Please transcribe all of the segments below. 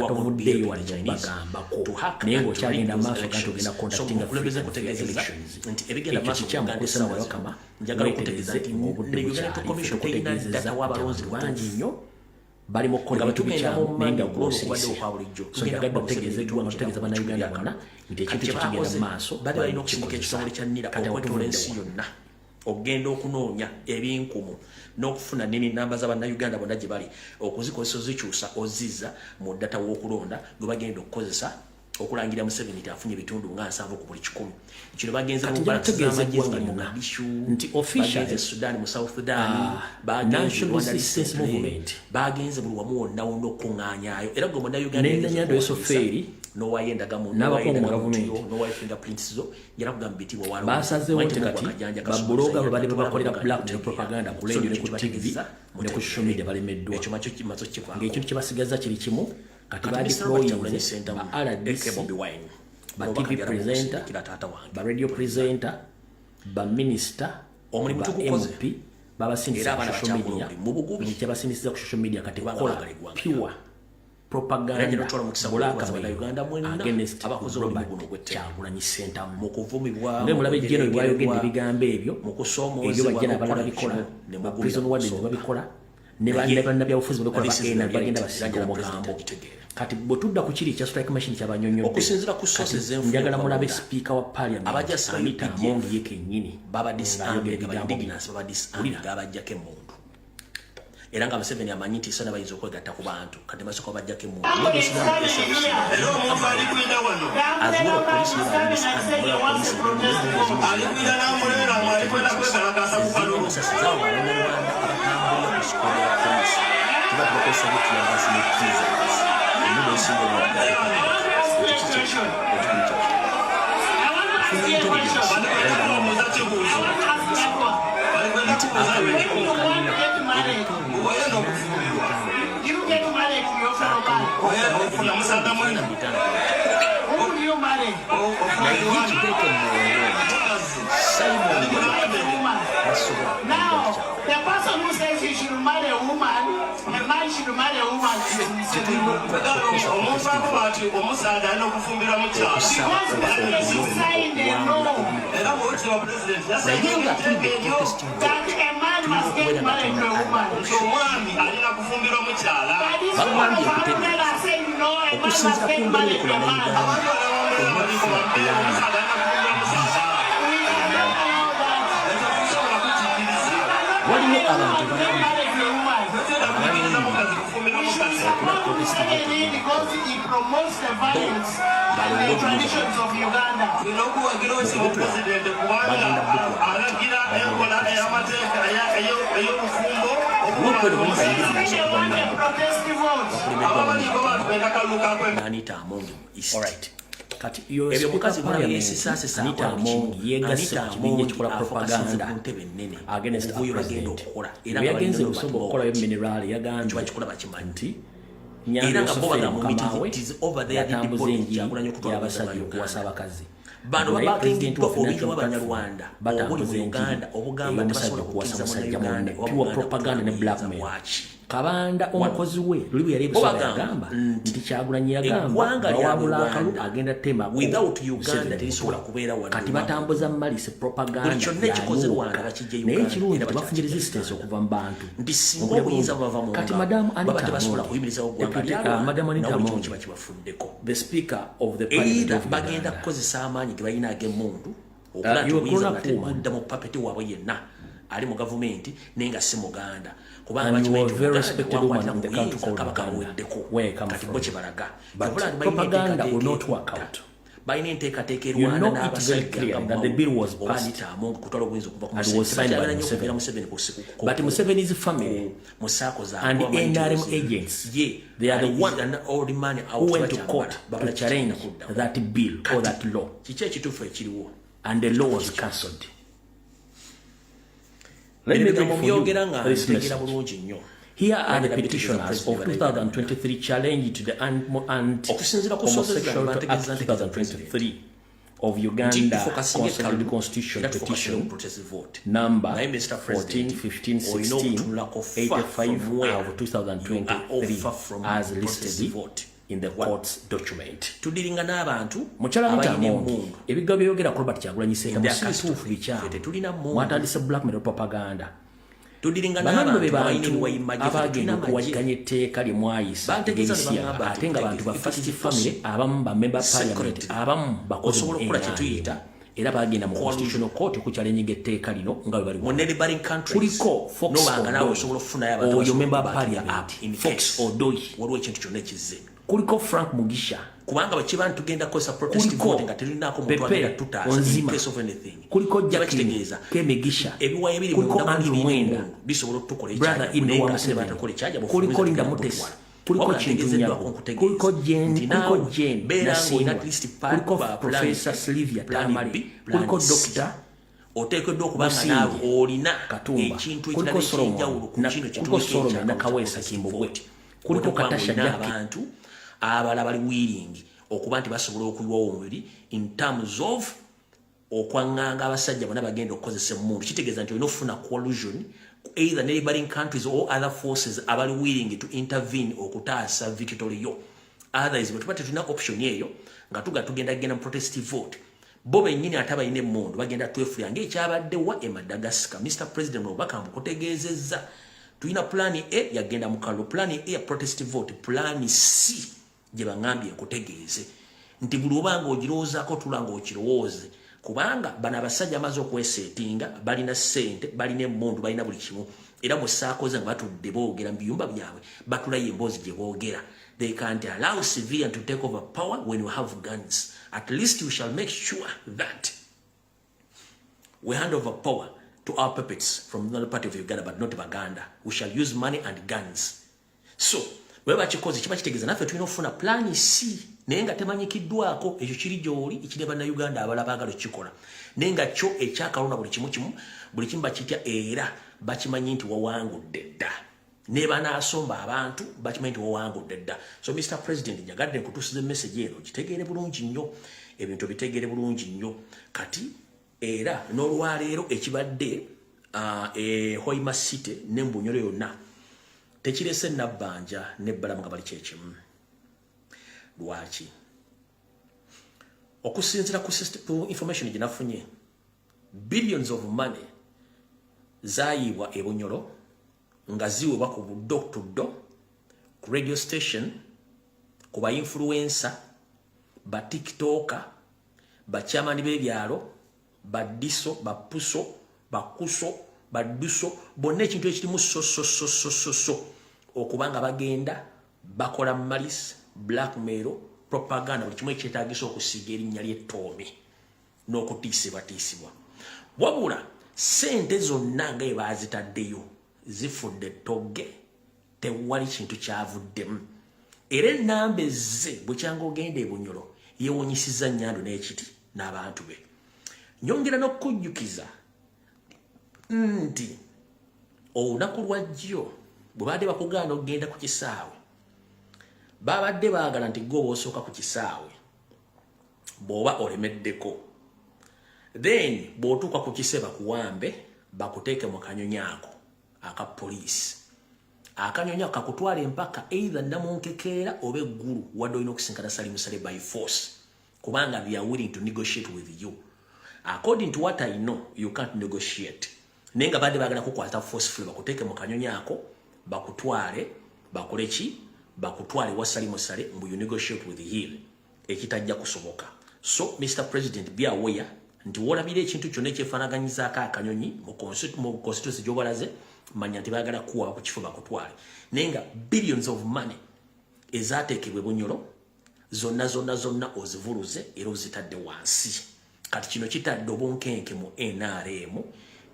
tovuddeyo wali bagambako naye ng'okyagenda maaso kati ogenda contacting elections ekyo kikyamu kusa mu Wakama weetegereze obudde bukyali tukutegeezezza abalonzi bangi nnyo bali mu kukola ebintu bikyamu naye nga gwosirise so njagadde okutegeeza eggwanga tutegeeza bannayuganda bonna nti ekintu kikigenda mu maaso balina okusindika ekitongole kya NIRA okwetola ensi yonna ogenda okunoonya ebinkumu n'okufuna n'enamba z'abannayuganda bonna gye bali okuzikozesa ozikyusa ozizza mu ddata w'okulonda gwe bagenda okukozesa okulangira Museveni nti afunye ebitundu nga 7 ku buli 100 kino bagenze mu Mogadishu nti officially Sudan mu South Sudan national resistance movement bagenze buli wamu wonna okuŋŋaanyaayo era gwe munnayuganda n'ennyando esofeeri n'owayendagamu n'abakungu mu gavumenti n'owaye fingerprints zo njala kugamba bitibwa waliwo basazeewo nti kati babuloga bwe bali bakolera blackmail propaganda ku radio ne ku TV ne ku social media balemeddwa ekyo macho kimazo kiva ng'ekintu kye basigaza kiri kimu kati badeployinze ba RDC bobiwine ba TV presenter ba radio presenter ba minister omulimu tugukoze MP babasindisa ku social media kyabasindisiza ku social media kati kola pure propaganda against Kyagulanyi Center mu kuvumibwa ne mulabe jeno bwayogedde ebigambo ebyo ebyo bajja n'abalala bikola ba prison wardens babikola ne bannabyabufuzi babikola bagenda basiga omugambo kati bwetudda ku kiri kya strike machine kyabanyonyodde okusinzira ku sources njagala mulabe speaker wa parliament Anita Amongi ye kennyini babajjako emundu era nga Museveni amanyi nti sona bayinza okwegatta ku bantu kati basooka bajjako emundu Now, the person who says he should marry a woman, a man should marry a woman. That a man must get married to a woman. That is why men are saying no, a man must get married to a man. Because he promotes the values and the traditions of Uganda. Anita Amongi is all right. Kati ebyo mukazi bwayesisasisa Anita Amongi yegasse kibinya ekikola propaganda against the president era yagenze obusobo okukola minerali yagambye nti era nga bo bagamba nti over there yatambuza enjiri y'abasajja okuwasa abakazi bano babakingiddwa obuyinza bw'abanyarwanda obuli mu Uganda obugamba tebasobola kukkiriza munayuganda pure propaganda ne blackmail Kabanda omukozi we luli yali bagamba nti Kyagulanyi yagamba bawabula akalu agenda tema without Uganda terisobola kubeera wano kati batambuza malise propaganda naye kirungi bafunye resistance okuva mu bantu nti singa obuyinza bava mu kati madamu Anita tebasobola kuyimiriza ogwanga madamu Anita Amongi kibafuddeko the speaker of the parliament bagenda kukozesa amaanyi ge balina ag'emmundu okulatuuyinza bategudda mu papeti waabwe yenna ali mu gavumenti nenga si Muganda kubanga bakimanyi very respected woman in the country called Uganda kati bo kibalaga propaganda will not work out. You know it very clear that the bill was passed and was signed by Museveni. But Museveni's family and the NRM agents, they are the one who went to court to challenge that bill or that law. And the law was cancelled. Let me read for you this message. Here are the petitioners of 2023 challenge to the Homosexual Act 2023 of Uganda Consolidated Constitution petition number 141516 85 of 2023 as listed in the court's document. Tudiringa n'abantu Muchala Mutamondi ebigambo byogera ku Robert Kyagulanyi Ssentamu situufu bikyamu mwatandise blackmail propaganda. Tudiringa n'abantu abagenda okuwagganya etteeka lye mwayisa erisiya ate nga bantu ba first family abamu ba member parliament abamu bakozi era bagenda mu constitutional court okuchallenge etteeka lino nga bwe bali kuliko Fox oyo member parliament Fox Odoi waliwo ekintu kyonna ekizze kuliko Frank Mugisha kubanga bakibantu tugenda kosa protest vote nga telinako muntu agenda tutaasa in case of anything kuliko Jacqueline Kemegisha ebiwaye biri kuliko Andrew Mwenda bisobola okutukola brother in wa Museveni kuliko Linda Mutesi kuliko Chintunyako kuliko Jen Nasimba kuliko Professor Sylvia Tamari kuliko Dr. oteekeddwa okubanga naawe olina ekintu kuliko Solomon Nakawesa Kimbogwe kuliko Katasha n'abantu abala bali willing okuba nti basobola okuyiwawo omubiri in terms of okwanganga abasajja bonna bagenda okukozesa emmundu kitegeeza nti olina okufuna collusion either neighboring countries or other forces abali willing to intervene okutaasa victory yo otherwise bwe tuba tetulina option eyo nga tugenda mu protest vote bo bennyini ate abalina emmundu bagenda twefuya ng'ekyabaddewa e Madagascar. Mr. President Obaka mbukutegeezezza tulina plan A yagenda mu kalulu, plan A ya protest vote, plan C gye bangambye nkutegeeze nti buli obanga ogirowoozaako tulanga okirowooze kubanga bano abasajja amaze okwesetinga balina ssente balina emmundu balina buli kimu era musaakoze nga batudde boogera mu biyumba byabwe batulayo emboozi gye boogera. They can't allow civilian to take over power when you have guns. At least you shall make sure that we hand over power to our puppets from another part of Uganda, but not Uganda. We shall use money and guns. So, weba chikozi chiba kitegeeza naffe tulina okufuna plan C naye nga temanyikiddwako ekyo kiri gy'oli ekiri bannayuganda abalala baagala okukikola naye nga kyo ekyakalonda buli kimu bakitya era bakimanyi nti wawangudde dda ne banaasomba abantu bakimanyi nti wawangudde dda. So Mr. President njagadde nkutuusiza message eno gitegeere bulungi nnyo ebintu bitegeere bulungi nnyo kati era n'olwaleero ekibadde Hoima City n'embunyolo yonna tekirese nabbanja nebbalamu nga bali kyekimu. Lwaki? Okusinziira ku information gye nafunye billions of money zaayibwa e Bunyoro nga ziweebwa ku buddo tuddo ku radio station ku ba influencer ba tiktoker ba chairman b'ebyalo ba diso ba puso ba kuso ba duso bonna ekintu ekirimu so okubanga bagenda bakola malis blackmail propaganda buli kimu ekyetaagisa okusiga erinnya ly'ettoomi n'okutiisibwatiisibwa wabula sente zonna nga ebaazitaddeyo zifudde togge tewali kintu kyavuddemu era ennamba ezze bwe kyanga ogenda e Bunyoro yeewunyisiza Nnyando n'ekiti n'abantu be. Nyongera n'okujjukiza nti olunaku lwa jjo bwe baadde bakugaana okugenda ku kisaawe babadde baagala nti gwe bw'osooka ku kisaawe bw'oba olemeddeko then bw'otuuka ku kise bakuwambe bakuteeke mu kanyonyi ako aka poliisi. Akanyonyi ako kakutwala empaka either namunkekeera oba eggulu wadde olina okusinkana salimusale by force kubanga they are willing to negotiate with you. According to what I know, you can't negotiate. Nenga bade bagala kukwata forcefully bakuteeke mu kanyonyi ako bakutwale bakole ki bakutwale wasali musale mbu you negotiate with him ekitajja kusoboka. So Mr. President be aware nti wolabira ekintu kyonna ekyefaanaganyizaako akanyonyi mu constituency gy'obalaze manya nti baagala kuwa ku kifo bakutwale nenga billions of money ezaateekebwa Bunyoro zonna ozivuluze era ozitadde wansi. Kati kino kitadde obunkenke mu NRM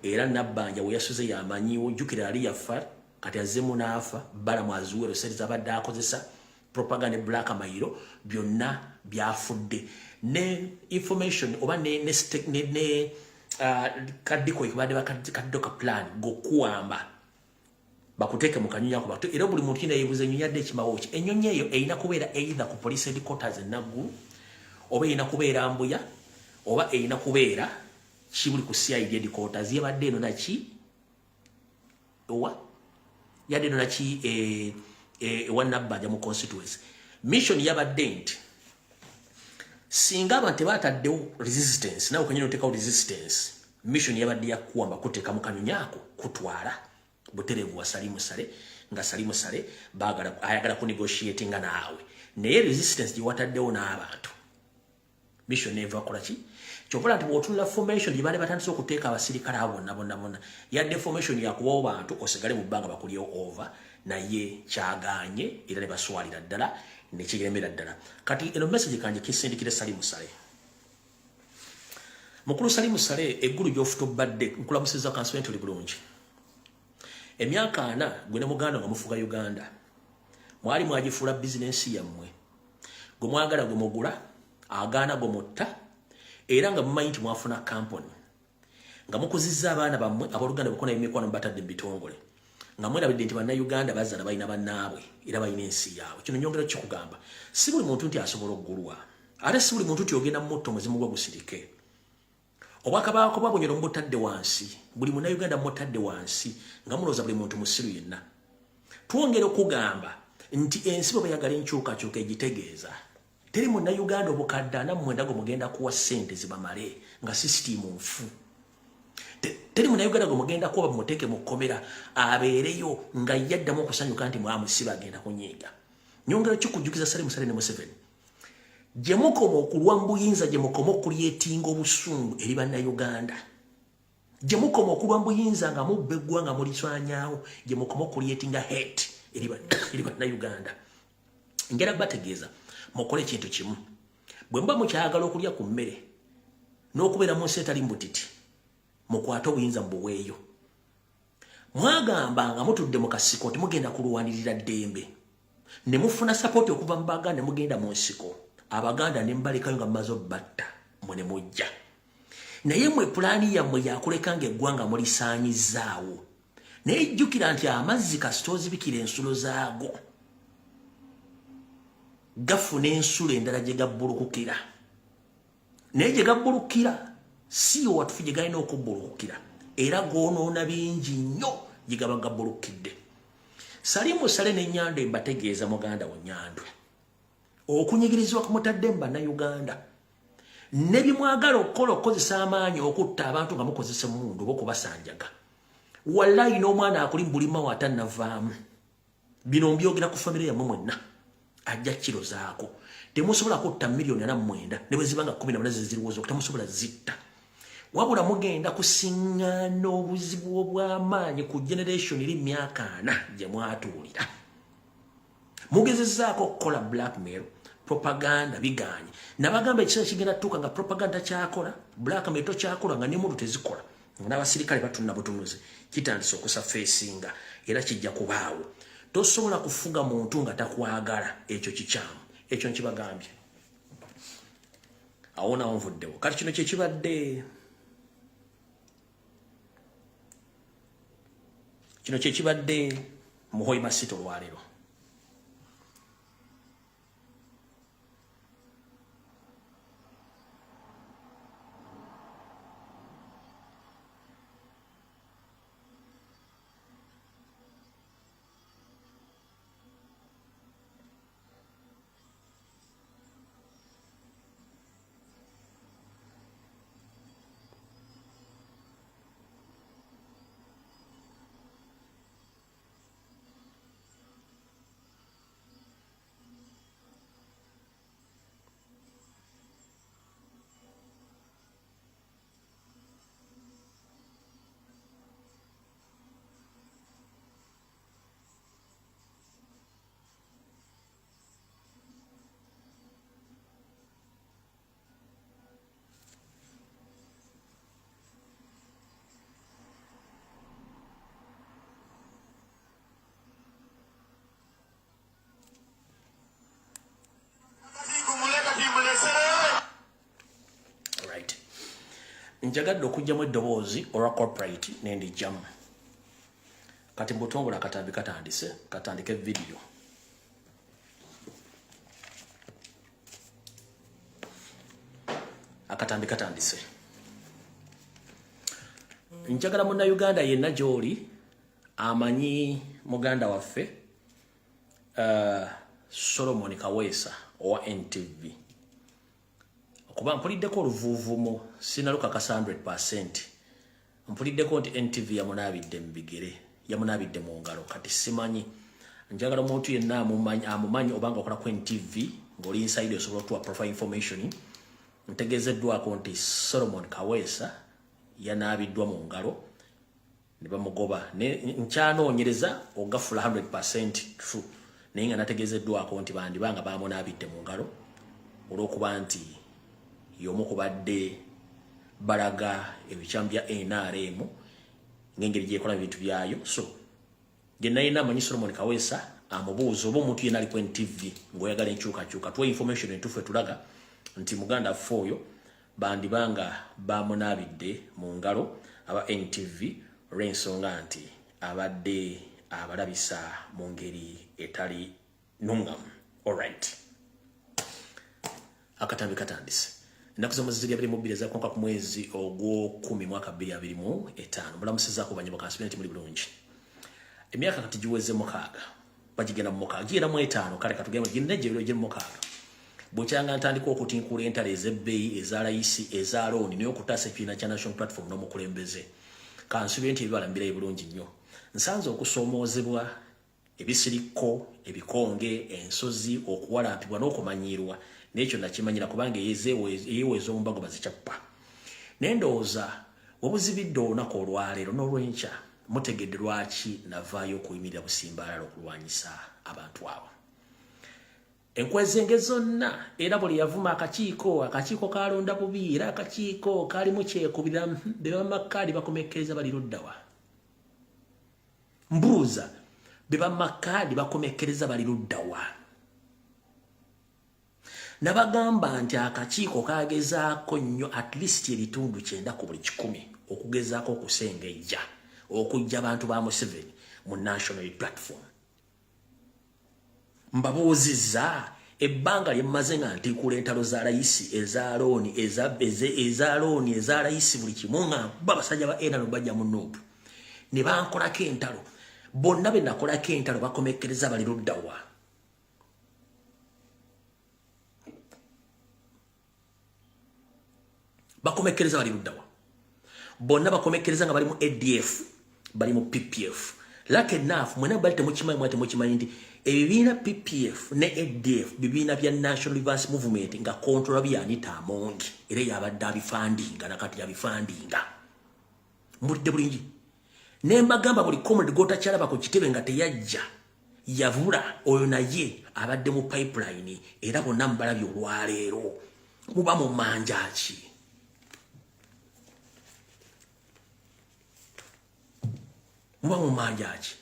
era nabbanja we yasuze yamanyiwo jjukira ali yafa kati azemu n'afa balamu azuwero seri zabadde akozesa propaganda black mayiro byonna byafudde ne information oba ne kadiko ikubadde bakaddoka plan gokuwamba bakuteeke mu kanyonyi ako bato era buli muntu kina yebuze ennyonyi adde ekimawo ki ennyonyi eyo erina kubeera either ku police headquarters enaggulu oba erina kubeera Mbuya oba erina kubeera kibuli ku CID headquarters yebadde eno naki owa yadde eno naki ewa Nabbanja mu constituency mission yabadde nti singa abantu tebataddewo resistance nawe kanyino tekawo resistance mission yabadde yakuwamba kuteeka mu kanyonyi ako kutwala buterevu wa salimusale nga salimusale ayagala kunegotiatinga naawe naye resistance gyewataddewo n'abantu mission eva kolaki kyokkola nti bw'otunula formation gye baali batandise okuteeka abasirikale abo bonna yadde formation yakubawo bantu osigale mu bbanga bakulyewo over naye kyaganye era ne baswalira ddala nekiremera ddala kati eno message kanje kisindikire salimusale mukulu salimusale eggulu gy'ofuta obadde nkulamusiza kansonenti oli bulungi emyaka 4 gwe ne muganda nga mufuga Uganda mwali mwagifuula bizinensi yammwe gwe mwagala gwe mugula agaana gwe mutta era nga mumanyi nti mwafuna kampuni nga mukuzizza abaana bammwe abooluganda bukona emikwano batadde mu bitongole nga mwerabidde nti bannayuganda bazaala balina bannaabwe era balina ensi yaabwe kino nyongera kikugamba si buli muntu nti asobola oggulwa ate si buli muntu nti ogenda mu mutto muzimu gwa gusirike obwakabaka bwabonyera omubutadde wansi buli munnayuganda mutadde wansi nga mulooza buli muntu musiru yenna twongera okugamba nti ensi bwe bayagala enkyukakyuka egitegeeza teri munnayuganda obukadde 49 gwe mugenda kuwa ssente zibamale nga sisitimu nfu teri munnayuganda gwe mugenda kuba bumuteeke mu kkomera abeereyo nga yaddamu okusanyuka nti mwamusiba agenda kunyiiga nyongera kikujjukiza Salimusale ne Museveni gye mukoma okulwa mbuyinza gye mukoma okulyetinga obusungu eri bannayuganda gye mukoma okulwa mbuyinza nga mubba eggwanga muliswanyawo gye mukoma okulyetinga hate eri bannayuganda ngera bategeeza mukole ekintu kimu bwe mba mukyagala okulya ku mmere n'okubeera mu nsi etali mbutiti mukwate obuyinza mbuweeyo mwagamba nga mutudde mu kasiko temugenda kulwanirira ddembe ne mufuna sapoti okuva mu baganda ne mugenda mu nsiko abaganda ne mbalekayo nga mumaze obbatta mwe ne mujja naye mwe pulaani yammwe yakulekanga eggwanga mulisaanyizaawo naye jjukira nti amazzi kasita ozibikira ensulo zaago gafuna ensulo endala gye gabbulukukira naye gye gabbulukira si owatufu gye galina okubbulukukira era goonoona bingi nnyo gye gaba gabbulukidde Salimusale n'ennyanda embategeeza muganda wo nnyandwe okunyigirizibwa kumutadde mu bannayuganda ne bimwagala okukola okukozesa amaanyi okutta abantu nga mukozesa emundu oba okubasanjaga wallahi n'omwana akuli mbulima watannavaamu bino mbyogera ku famire yammwe mwenna ajja kiro zaako temusobola kutta miliyoni 49 ne bwe ziba nga 14 zeziriwoza temusobola zitta wabula mugenda kusiŋŋaana obuzibu obw'amaanyi ku generation eri myaka 4 gye mwatuulira mugezezaako okukola blackmail propaganda biganye nabagamba ekiseera kigenda tuuka nga propaganda kyakola blackmail tokyakola nga nemundu tezikola n'abasirikale batunna butunuzi kitandise okusafeesinga era kijja kubaawo tosobola kufuga muntu nga takwagala ekyo kikyamu ekyo nkibagambye awo nawo nvuddewo kati kino kyekibadde kino kyekibadde muhoyi masito olwaleero njagadde okujjamu eddoboozi olwa corporate nendijjamu kati mbutongole akatambi katandike video akatambi katandise njagala munnayuganda yenna gy'oli amanyi muganda waffe Solomon Kawesa owa NTV okuba mpuliddeko oluvuuvumo sinalukakasa 100%. Mpuliddeko nti NTV yamunabidde mbigere, yamunabidde mu ngalo, kati simanyi. Njagala omuntu yenna amumanyi obanga okola ku NTV ng'oli inside osobola okutuwa profile information. Ntegeezeddwako nti Solomon Kawesa yanabiddwa mu ngalo ne bamugoba. Nkyanoonyereza ogafula 100% true. Naye nga nategeezeddwako nti bandibanga bamunabidde mu ngalo olw'okuba nti y'omu kubadde balaga ebikyambu bya NRM ng'engeri gyekola ebintu byayo. So gye nayina amanyi Solomon Kawesa amubuuza oba omuntu yenna ali ku NTV ng'oyagala enkyukakyuka tuwa information entuufu etulaga nti muganda foyo bandibanga bamunabidde mu ngalo aba NTV olw'ensonga nti abadde abalabisa mu ngeri etali nnungamu. Alright, akatambi katandise. Ennaku z'omuziziri 22 zakonka ku mwezi ogw'okumi mwaka 2025. Mulamusizaako banyama kansibe nti muli bulungi. Emyaka kati giweze mukaaga bagigenda mu mukaaga gigenda mu 5 kale katugenda ginejjero gye mu mukaaga. Bwekyanga ntandika okutinkula entalo ez'ebbeeyi eza layisi eza looni n'okutaasa ekibiina kya national platform n'omukulembeze. Kansibe nti ebibalambira ebulungi nnyo. Nsanze okusoomoozebwa ebisirikko, ebikonge, ensozi, okuwalampibwa n'okumanyirwa. N'ekyo nakimanyira kubanga eyeweeza omumbago bazikyappa. Nendowooza wabuzibidde olunaku olwaleero n'olwenkya mutegedde lwaki navaayo okuyimirira busimbalala okulwanyisa abantu abo. Enkwezenge zonna era buli yavuma akakiiko kalonda bubi era akakiiko kalimu kyekubira be bamakkaadi bakomekkereza bali luddawa. Mbuuza be bamakkaadi bakomekkereza bali luddawa. Nabagamba nti akakiiko kagezaako nnyo at least ebitundu 9 ku buli 10 okugezaako okusengejja okujja abantu ba Museveni mu national platform. Mbabuuzizza ebbanga lyemmaze nga ntiikula entalo za layisi eza looni eza layisi buli kimu nga babasajja ba NRM bajja mu noopu ne bankolako entalo. Bonna be nakolako entalo bakomekkereza bali luddawa. Bakomekkereza bali luddawa. Bonna bakomekkereza nga bali mu ADF, bali mu PPF. Like enough, mwena bali temukimanyi mwate mukimanyi nti ebibiina PPF ne ADF bibiina bya National Reverse Movement nga controla byanita amongi era yabadde abifandinga nakati yabifandinga. Mbulidde bulungi. Nembagamba buli comrade gotakyalaba ku kitebe nga teyajja yavula oyo naye abadde mu pipeline era bonna mubalabye olwaleero muba mu manja ki. Muba mu manja ki.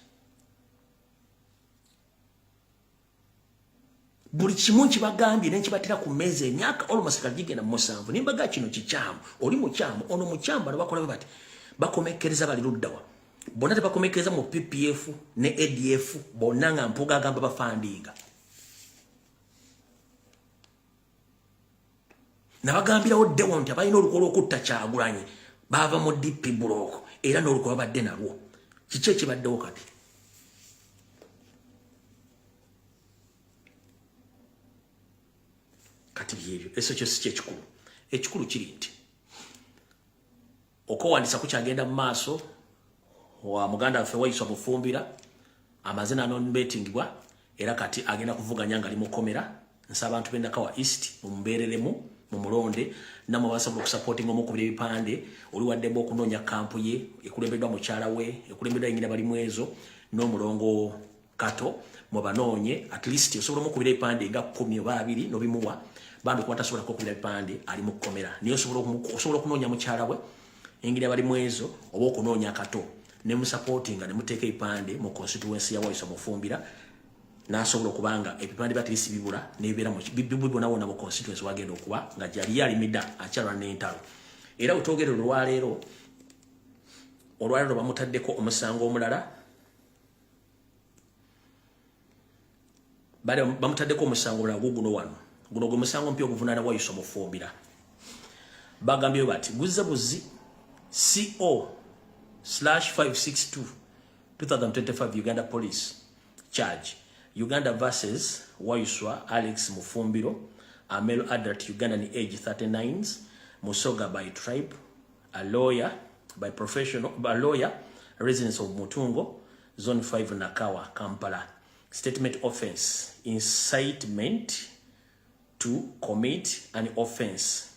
Buli kimu kibagambye n'ekibatera ku mmeeza emyaka almost kagigenda mu 7 nimbaga kino kikyamu oli mukyamu ono mukyamu bakola bati bakomekkereza bali luddawa. Bonna tebakomekkereza mu PPF ne ADF bonna nga mpuuga agamba bafandinga. Nabagambirawo ddewo nti abalina olukola okutta Kyagulanyi bava mu DP block era n'olukola badde nalwo. Kiki ekibaddewo kati? Kati byebyo eso kyo si kyekikulu. Ekikulu kiri nti okowandisa kukyagenda mu maaso wa muganda waffe Wayiso Mufumbira amazina anonbetingibwa era kati agenda kuvuganya nga ali mu komera. Nsaba abantu b'Endakawa East mumbeereremu mumulonde namwe basobola okusupporting omukubira ebipande oli waddemba okunoonya kampu ye ekulembeddwa mukyala we ekulembeddwa yennyina bali mu ezo n'omulongo Kato mubanoonye at least osobola omukubira ebipande nga 10 oba 2 nobimuwa bambi kuba tasobola okukubira ebipande ali mu komera naye osobola okunoonya mukyala we engeri bali mu ezo oba okunoonya Kato ne musupportinga ne muteeka ebipande mu constituency ya Wayiso Mufumbira nasobola okubanga ebipande batirisi bibula nebeera mu bibonawona mu constituency wagenda okuba nga jali yali midda akyalwa n'entalo era utogero olwaleero bamutaddeko omusango omulala bamutaddeko omusango omulala guno wano guno gwe musango mpya oguvunaana Wayiso Mufumbira bagambye bati guzabuzi CO/562 2025 Uganda Police charge Uganda versus Waiswa Alex Mufumbiro, a male adult Ugandan age 39s, Musoga by tribe, a lawyer by professional, a lawyer, residence of Mutungo, Zone 5 Nakawa, Kampala. Statement offense, incitement to commit an offense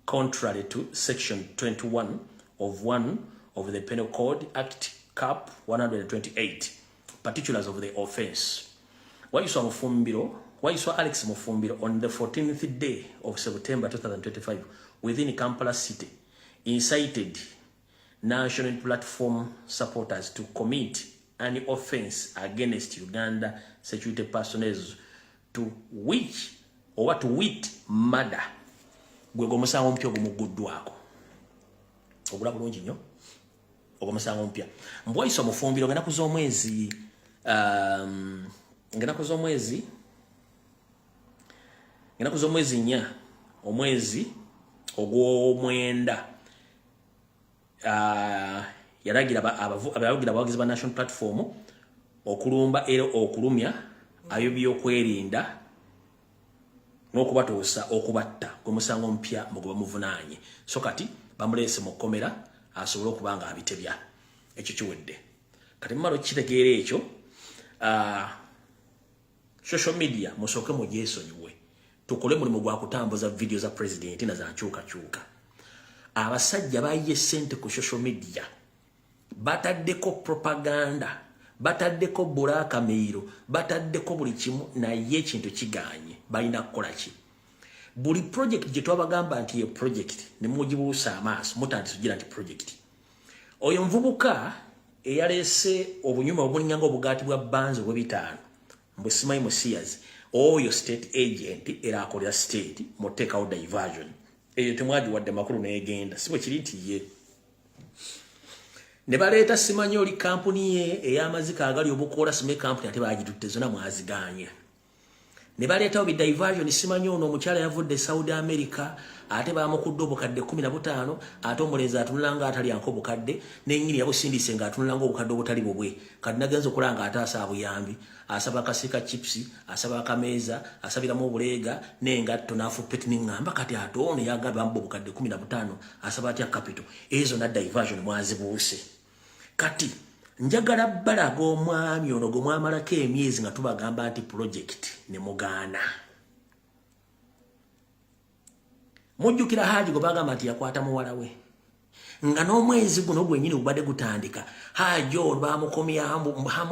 contrary to section 21 of 1 of the Penal Code Act Cap 128. Particulars of the offense. Waiswa Alex Mufumbiro on the 14th day of September 2025 within Kampala City incited national platform supporters to commit an offense against Uganda security personnel to which or to wit murder. Gwego musango mpya ogumuguddwako. Ogula bulungi nnyo. Ogomusango mpya. Waiswa Mufumbiro ngenda kuza omwezi ngenda kuza omwezi nya omwezi ogw'omwenda yalagira abawagizi ba national platform okulumba era okulumya ayobi okwerinda n'okubatuusa okubatta gwe musango mpya mu gwe bamuvunanye. So kati bamulese mu kkomera asobole okubanga abitebya. Ekyo kiwedde. Kati mmalo kitegeera ekyo social media musooke mu gyesonyiwe. Tukole mulimu gwa kutambuza video za president na za nkyukakyuka. Abasajja bayiye ssente ku social media bataddeko propaganda, bataddeko bulakameiro, bataddeko buli kimu naye ekintu kiganye balina kukola ki. Buli project gye twabagamba nti ye project ne mugibuusa amaaso mutandise kugira nti project. Oyo mvubuka eyalese obunyuma obulinga obugaati bwa banzo bwe bitaano mbwe simanyi musiyazi oyo state agent era akolera state mu take out diversion eyo temwaji wadde makulu neegenda sibwe kiri nti ye ne baleeta simanyi oli kampuni ye ey'amazika agali obukola sime kampuni ate baagitutte zonna mwaziganye. Ne baleetawo bi diversion simanyi ono omukyala yavudde Saudi America ate bamukudde obukadde 15 ate omulenzi atunulanga atali anko obukadde n'ennyini yabusindise nga atunulanga obukadde obutali bubwe kati nagenza okulanga ataasa abuyambi asaba akasika chipsi asaba akameeza asabiramu obuleega n'engatto n'afuppeti n'eŋŋamba kati ate ono yagamba mbu obukadde 15 asaba atya capital ezo na diversion mwazibuuse. Kati njagala balaga omwami ono gwe mwamalako emyezi nga tubagamba nti project ne mugaana. Mujjukira Haji gwe bagamba nti yakwata muwala we nga n'omwezi guno gwennyini gubadde gutandika Haji ono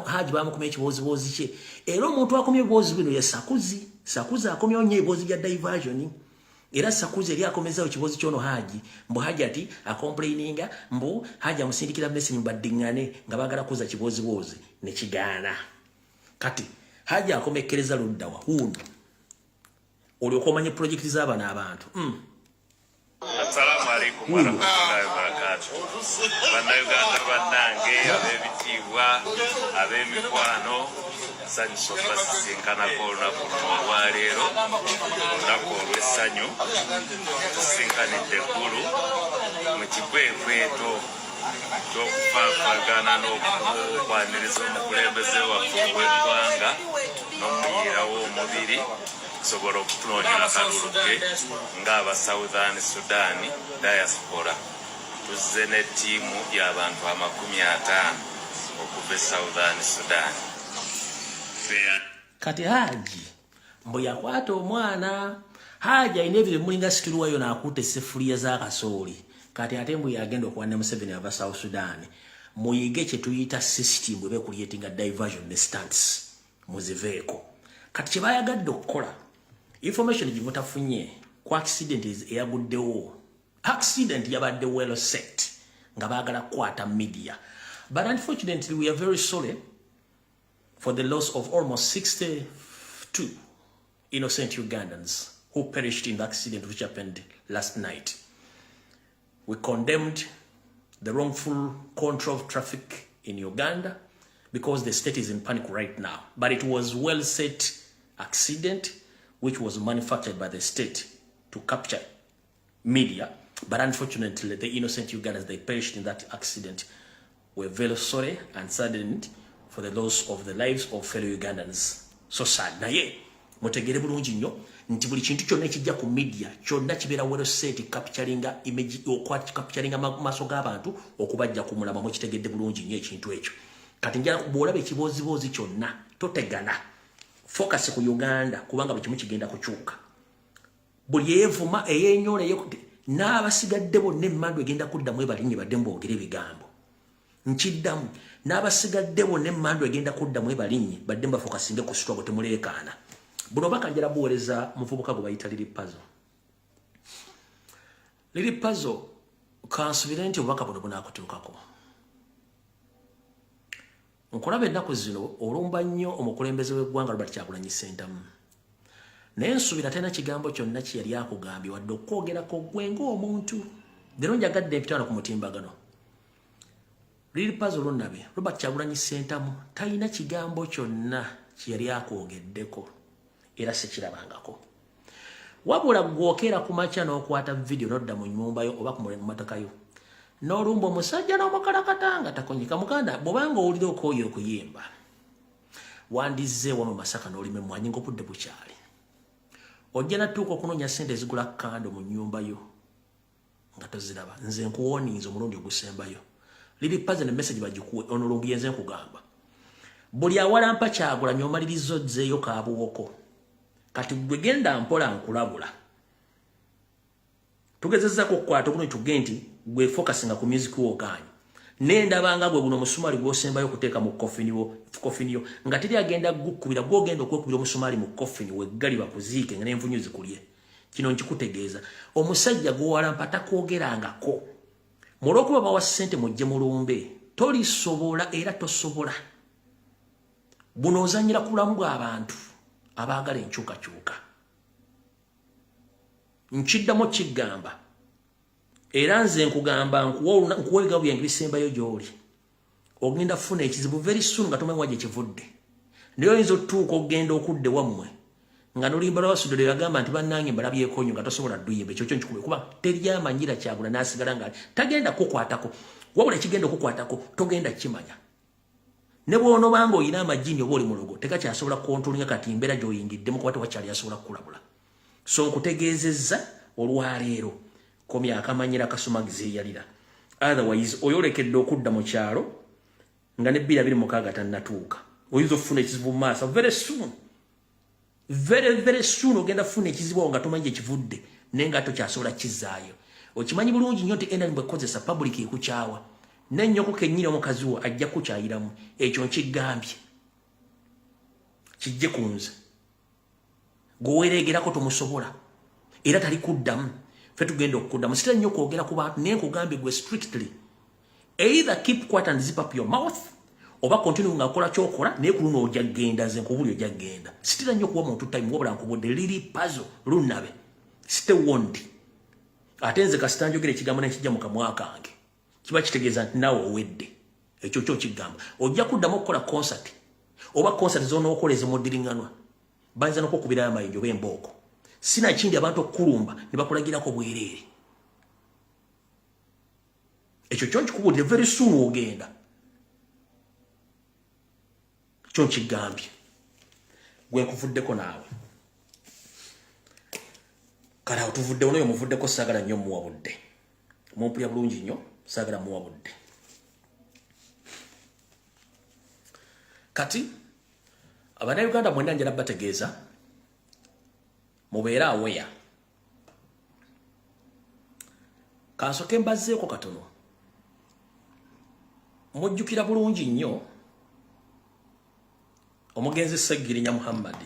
Haji bamukomya ekibooziboozi kye era omuntu akomya ebiboozi bino ye Sakuzi akomyawo nnyo ebiboozi bya diversion era Sakuzi eri akomezawo ekiboozi ky'ono Haji mbu Haji ati acomplaininga mbu Haji amusindikira message mbaddiŋŋane nga baagala kuza kibooziboozi ne kigaana. Kati Haji akomekkereza ludda wa huno olyoka omanye project z'abana abantu. Assalamu alaikum warahmatullahi wabarakatuh. Bannayuganda bannange ab'ebitiibwa ab'emikwano nsanyusa okubasisinkanako olunaku luno olwaleero olunaku olw'essanyu tusinkanidde eggulu mu kikwekweto ky'okufaafagana n'okwaniriza omukulembeze waffe w'eggwanga n'omuyiirawo omubiri kusobola okutunoonyera akalulu ke ng'aba Southern Sudan diaspora. Tuzze ne ttiimu y'abantu 50 okuva e Southern Sudan. Kati Haji mbu yakwata omwana Haji alina ebyo mulinga situlwayo n'akuuta essefuliya z'akasooli kati ate mbu yagenda okuwana Museveni ava South Sudan muyige kye tuyita system bwe bekulyetinga diversion ne stunts muziveeko. Kati kye bayagadde okukola information gye mutafunye ku accident eyaguddewo accident yabadde well set nga baagala kukwata media but unfortunately we are very sorry for the loss of almost 62 innocent Ugandans who perished in the accident which happened last night. We condemned the wrongful control of traffic in Uganda because the state is in panic right now. But it was well set accident which was manufactured by the state to capture media. But unfortunately, the innocent Ugandans, they perished in that accident. We're very sorry and saddened for the loss of the lives of fellow Ugandans. So sad. Naye mutegere bulungi nnyo nti buli kintu kyonna ekijja ku media kyonna kibeera well set capturinga image capturinga maaso g'abantu okubajja ku mulaba mukitegedde bulungi nnyo ekintu ekyo. Kati njala bw'olaba ekiboozibozi kyonna totegana focus ku Uganda kubanga buli kimu kigenda kukyuka. Buli yeevuma eyeenyola n'abasigadde bonna emmandu egenda kuddamu ebalinye badde mboogera ebigambo. Nkiddamu n'abasigadde bonna emmandu egenda kuddamu ebalinye badde mbafokasinge ku struggle temuleekaana. Buno bakanjala buweereza muvubuka gwe bayita Lili Puzzle. Lili Puzzle kansubire nti obubaka buno bunaakutuukako. Nkulaba ennaku zino olumba nnyo omukulembeze w'eggwanga Robert Kyagulanyi Ssentamu. Naye nsubira tena kigambo kyonna kye yali akugambye wadde okwogerako gwe ng'omuntu. Leero njagadde empitaano ku mutimbagano. Lili Puzzle lunnabe Robert Kyagulanyi Ssentamu talina kigambo kyonna kye yali akwogeddeko era sekirabangako. Wabula gwokera ku makya n'okwata video n'odda mu nnyumba yo oba ku mmotoka yo n'olumba omusajja n'omukalakatanga takonyeka muganda bw'obanga owulira okooyo okuyimba wandizze wa mu Masaka n'olima emmwanyi ng'obudde bukyali. Ojja natuuka okunoonya ssente ezigula kando mu nnyumba yo nga toziraba. Nze nkuwoniinza omulundi ogusembayo. Lili Puzzle ne message bagikuwe ono Lumbuye nze nkugamba. Buli awalampa Kyagulanyi omalirizo dzeeyo kaabuwoko. Kati gwe genda mpola nkulabula. Tugezezzaako okukwata okuno tuge nti gwe focusinga ku music w'okaanyi. Nendabanga gwe guno omusumaali gw'osembayo okuteeka mu coffin yo nga teri agenda gukubira gw'ogenda okwekubira omusumaali mu coffin weggali bakuziike nga n'envunyu zikulye. Kino nkikutegeeza. Omusajja gw'owalampa takwogerangako. Mulwokuba bawa ssente mujje mulumbe tolisobola era tosobola. Buno ozannyira ku bulamu bw'abantu abaagala enkyukakyuka. Nkiddamu kigamba era nze nkugamba nkuwa ebigambo byange bisembayo gy'oli. Ogenda kufuna ekizibu very soon nga tomanyi wajja ekivudde. Naye oyinza otuuka ogenda okudde wammwe nga n'olimba lwabasudde yagamba nti bannange mbalabyeko nnyo nga tosobola dduyimba ekyo kyo nkikubye kuba teryamanyira Kyagulanyi n'asigala nga tagenda kukwatako wabula ekigenda okukwatako togenda kimanya. Ne bw'onoobanga oyina amagini oba oli mulogo tekakyasobola kukontrolinga kati mbeera gy'oyingiddemu kuba tewakyali asobola kukulabula. So nkutegeezezza olwaleero komya akamanyira akasumagiza eyalira. Otherwise oyolekedde okudda mu kyalo nga ne 2026 tannatuuka. Oyinza okufuna ekizibu mu maaso very soon. Very soon ogenda kufuna ekizibu nga tomanyi ekivudde naye nga tokyasobola kizaayo. Okimanyi bulungi nnyo nti enani bwekozesa public ekukyawa. N'ennyoko kennyini omukazi wo ajja kukyayiramu. Ekyo nkigambye. Kijje ku nze. Gweweereegerako tomusobola. Era tali kuddamu. Ffe tugenda okuddamu. Sitera nnyo kwogera ku bantu naye nkugambye gwe strictly. Either keep quiet and zip up your mouth. Oba continue nga akola kyokola naye ku luno ojja genda nze nkubuli ojja genda. Sitera nnyo kuwa muntu time wabula nkubudde Lili Puzzle lunnabe. Site wondi. Ate nze kasita njogera ekigambo n'ekijja mu kamwa kange. Kiba kitegeeza nti naawe owedde. Ekyo kyo kigamba. Ojja kuddamu okukola concert. Oba concert z'onookola ezimuddiringanwa. Bayinza n'okukubirayo amayinja oba embooko. Sina kindi abantu okukulumba ne bakulagirako bwereere. Ekyo kyo nkikubudde very soon ogenda. Kyo nkigambye. Gwe nkuvuddeko naawe. Kale awo tuvuddewo naye omuvuddeko saagala nnyo muwabudde. Mumpulya bulungi nnyo saagala muwabudde. Kati Abannayuganda mwenna njala bategeeza mubeera aweya. Kansoke mbazzeeko katono. Mujjukira bulungi nnyo omugenzi Sseggirinya Muhammad.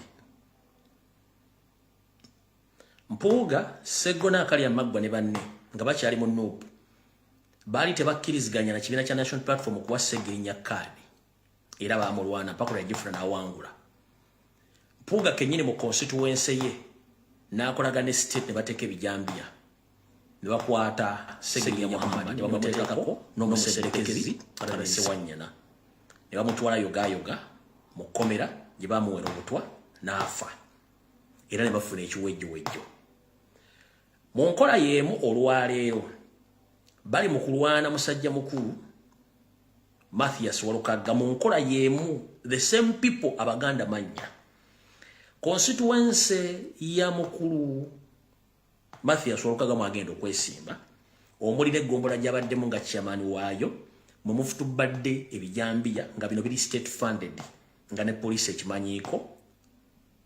Mpuuga Sseggo n'Akalya Maggwa ne banne nga bakyali mu Nuupu baali tebakkiriziganya na kibiina kya Nationalunityplatform okuwa Sseggirinya kaadi era baamulwana mpaka yagifuna n'awangula. Mpuuga kennyini mu constituency ye n'akolaga ne state ne bateeka ebijambiya ne bakwata Sseggirinya Muhammad ne bamuteekako n'omusedekezi Ssewannyana ne bamutwala yogayoga mu kkomera gye baamuwera obutwa n'afa era ne bafuna ekiwejjowejjo. Mu nkola y'emu olwaleero bali mu kulwana musajja mukulu Mathias Walukaga mu nkola yemu, the same people abaganda manya. Constituency ya mukulu Mathias Walukaga mwagenda okwesimba, omulire gombola jabaddemu nga chairman waayo, mu mufutu badde ebijambiya nga bino biri state funded, nga ne police ekimanyiko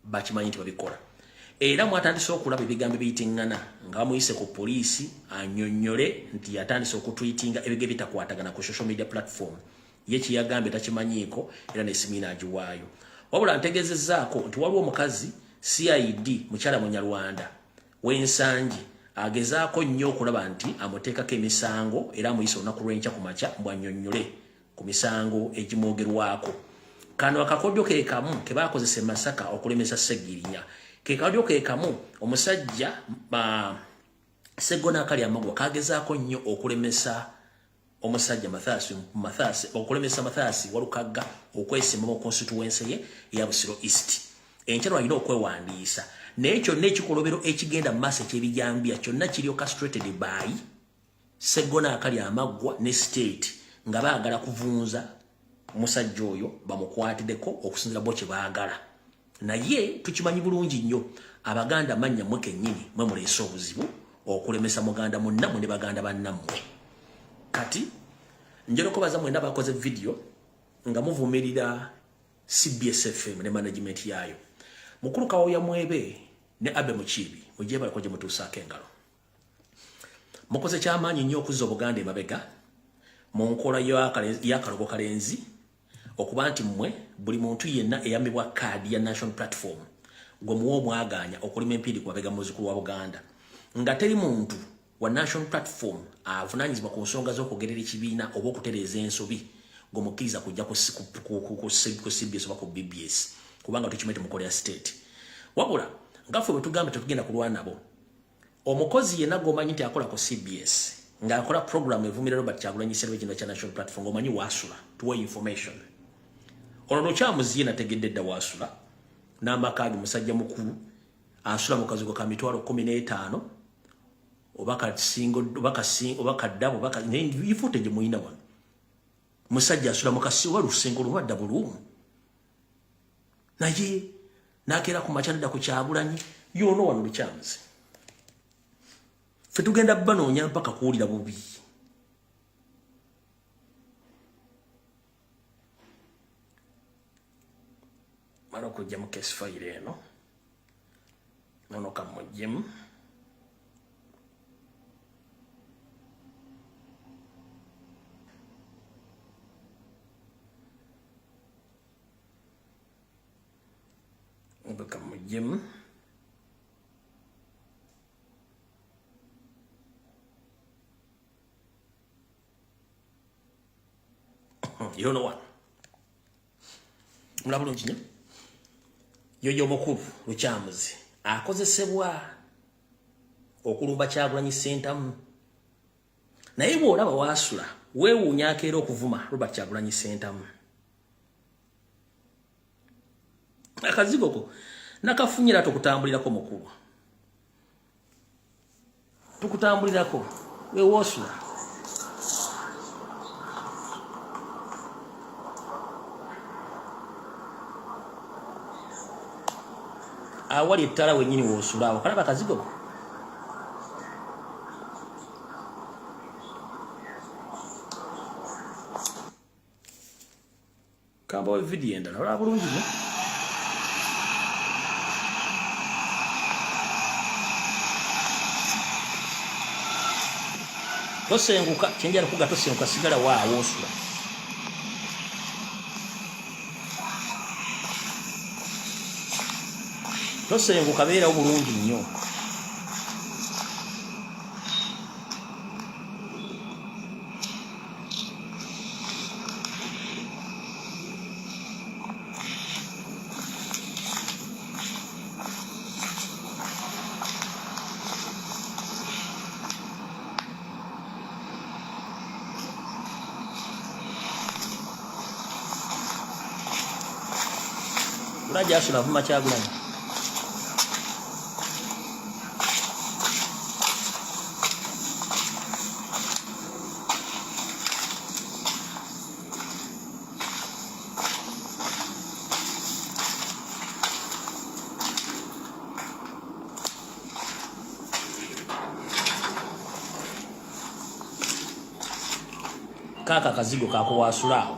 bakimanyi nti babikola. Era mwatandise okulaba ebigambo biyitingana nga muyise ku police anyonyole nti yatandise okutweetinga ebige bitakwatagana ku social media platform yechi yagambe takimanyiko era nesimina ajiwaayo. Wabula ntegezezzaako nti waliwo omukazi CID mukyala Munyarwanda w'ensangi agezaako nnyo okulaba nti amuteekako emisango era amuyise olunaku lw'enkya ku makya mbwanyonyole ku misango egimwogerwako. Kano akakodyo ke kamu ke baakozesa Masaka okulemesa Segirinya. Ke kadyo ke kamu omusajja Segona akali amagwa kagezaako nnyo okulemesa omusajja Mathasi okulemesa Mathasi Walukaga okwesimba mu constituency ye ya Busiro East. Enkyalo alina okwewandiisa n'ekyo n'ekikolobero ekigenda mu maaso eky'ebijambya kyonna kiri castrated by Segona akali amagwa ne state nga baagala kuvunza musajja oyo bamukwatiddeko okusinzira bo kye baagala. Naye tukimanyi bulungi nnyo abaganda manya mwe kennyini mwe muleese obuzibu okulemesa muganda munnammwe ne baganda bannammwe. Kati njero ko baza mwenda bakoze video nga muvumirira CBS FM ne management yayo. Mukulu Kawoya Mwebe ne Abe Mukibi mujye bali koje mutusaake engalo. Mukoze kyamaanyi nnyo okuzza Buganda emabega mu nkola y'akalogo kalenzi okuba nti mmwe buli muntu yenna eyambibwa kaadi ya national platform gwe muwo omwaganya okulima empindi ku mabega muzukulu wa Buganda nga teri muntu wa national platform avunanyizibwa ku nsonga z'okwogerera ekibiina oba okutereeza ensobi ng'omukkiriza kujja ku CBS oba ku BBS kubanga tukimanyi mukola ya state. Wabula ngaffe bwe tugambe tetugenda kulwana nabo. Omukozi yenna g'omanyi nti akola ku CBS ng'akola program evumira Robert Kyagulanyi Ssentebe w'ekibiina kya national platform ng'omanyi waasula tuwa information. Ono Lukyamuzi yena tegedde dda waasula n'amakaagi musajja mukulu asula mu kazigo ka mitwalo 15 oba kaddabu ifute gye muyina wano. Musajja asula mu kasiwa lusengo lulwadda bulumu. Naye n'akeera ku makya nadda ku Kyagulanyi y'ono wano Lukyamuzi. Ffe tugenda banoonya mpaka kuwulira bubi. Mano kujja mu case file eno. Nono kamujjemu. Kamujjemu. You know what? Mulabulu nkinyo. Yoyo mukulu Lukyamuzi akozesebwa okulumba Kyagulanyi Ssentamu. Naye bw'olaba waasula weewuunya akeera okuvuma Robert Kyagulanyi Ssentamu. Akazigo ko nakafunyira tukutambulirako mukulu. Tukutambulirako we woosula. Awali ettala wennyini woosula awo kalaba akazigo ko. Kamba we video endala olaba bulungi nnyo. Tosenguka kyenjala kuga tosenguka sigala waawo osula. Tosenguka beera bulungi nnyo. Ulaja asula vuma Kyagulanyi. kaka kazigo kakuwasulawo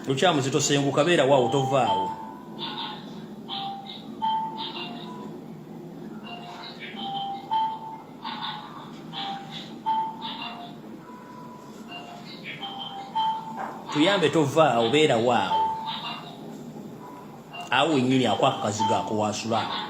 lukyamu zitosenguka beera waawo tovaawo tuyambe tovaawo beera waawo awo wenyini akwaka kazigo akuwasulawo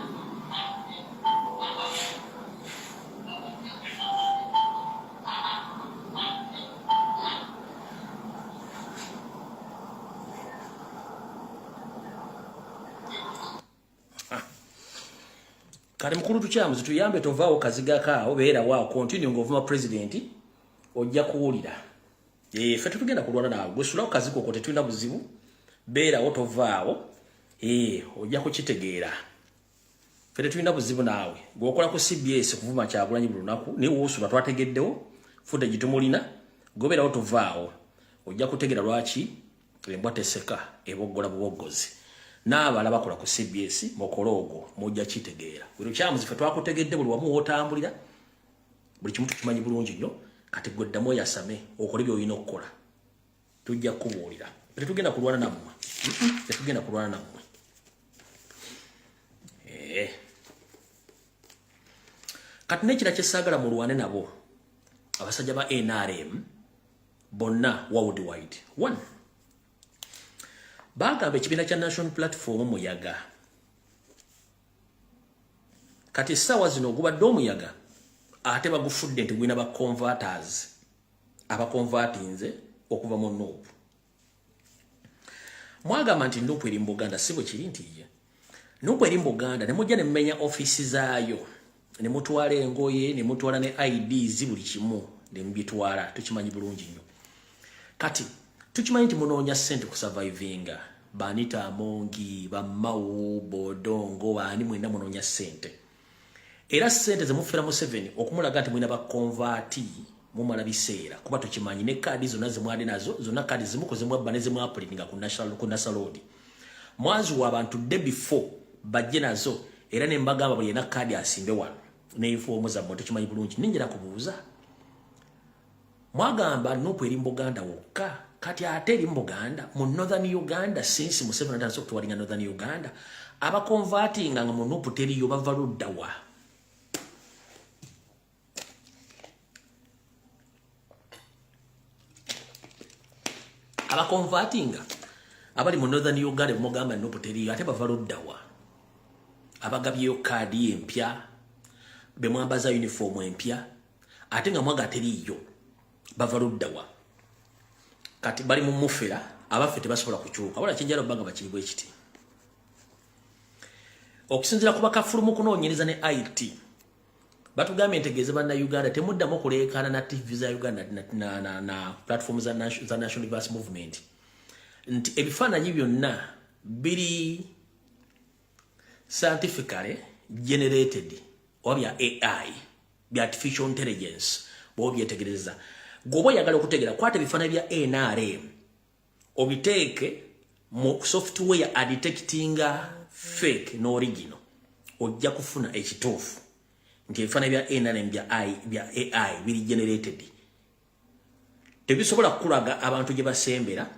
kale mukulu tukyamuzi tuyambe tovaawo kaziga kaawo beera waawo continue ng'ovuma president ojja kuwulira ffe tetugenda kulwana naawe gwesulawo kazigo ko tetulina buzibu beerawo tovaawo ojja kukitegeera ffe tetulina buzibu naawe gweokola ku CBS kuvuma Kyagulanyi buli lunaku naye woosula twategeddewo fudde gitumulina gobeerawo tovaawo ojja kutegeera lwaki embwa teseka eboggola buboggozi n'abala bakola ku CBS mukolo ogwo mujja kitegeera buli kyamuzi ffe twakutegedde buli wamu wootambulira buli kimu tukimanyi bulungi nnyo kati gwe ddamu oyasame okola by'olina okukola tujja kubuulira tetugenda kulwana nammwe tetugenda kulwana nammwe kati n'ekira kyesaagala mulwane nabo abasajja ba NRM bonna worldwide one bagamba ekibiina kya national platform muyaga kati essaawa zino ogubadde omuyaga ate bagufudde nti gwina baconverters abaconvertinze okuva mu nuupu mwagamba nti nuupu eri mu Buganda si bwe kiri nti ye nuupu eri mu Buganda ne mujja ne mmenya ofiisi zaayo ne mutwala engoye ne mutwala ne IDs buli kimu ne mbitwala tukimanyi bulungi nnyo kati tukimanyi nti munoonya ssente ku survivinga Banita Amongi Bamawu Bodongo baani mwenda munoonya ssente era ssente zemufera Museveni okumulaga nti mwina bakonvaati mumala biseera kuba tukimanyi ne kaadi zonna zemwali nazo zonna kaadi zimu zemwabba ne zemwapulitinga ku national mwazi wa abantu de before bajje nazo era ne mbagamba buli yena kaadi asimbe wano ne ifoomu zammwe tukimanyi bulungi ninjira kubuuza mwagamba nuupu eri mu Buganda wokka kati ate eri mu Buganda mu northern Uganda since Museveni atandise okutuwalinga northern Uganda abakonvatinga nga mu nuupu teriyo bava luddawa abakonvatinga abali mu northern Uganda mugamba nuupu teriyo ate bava luddawa abagabyeyo kaadi empya bemwambaza uniform empya ate nga mwaga teriyo bava luddawa kati bali mu mufera abaffe tebasobola kukyuka wala kinjalo banga bakiri bwe kiti okusinzira ku bakafulumu kunoonyereza ne IT batugambye entegeeze banna Uganda temuddamu okuleekaana na TV za Uganda na platform za National Universe Movement nti ebifaananyi byonna biri scientifically generated oba bya AI bya artificial intelligence bo byetegereza gobo yagala okutegera kwate ebifaananyi bya NRM obiteeke mu software a detectinga fake no original ojja kufuna ekituufu nti ebifaananyi bya NRM bya AI biri generated tebisobola kukulaga abantu gye basembera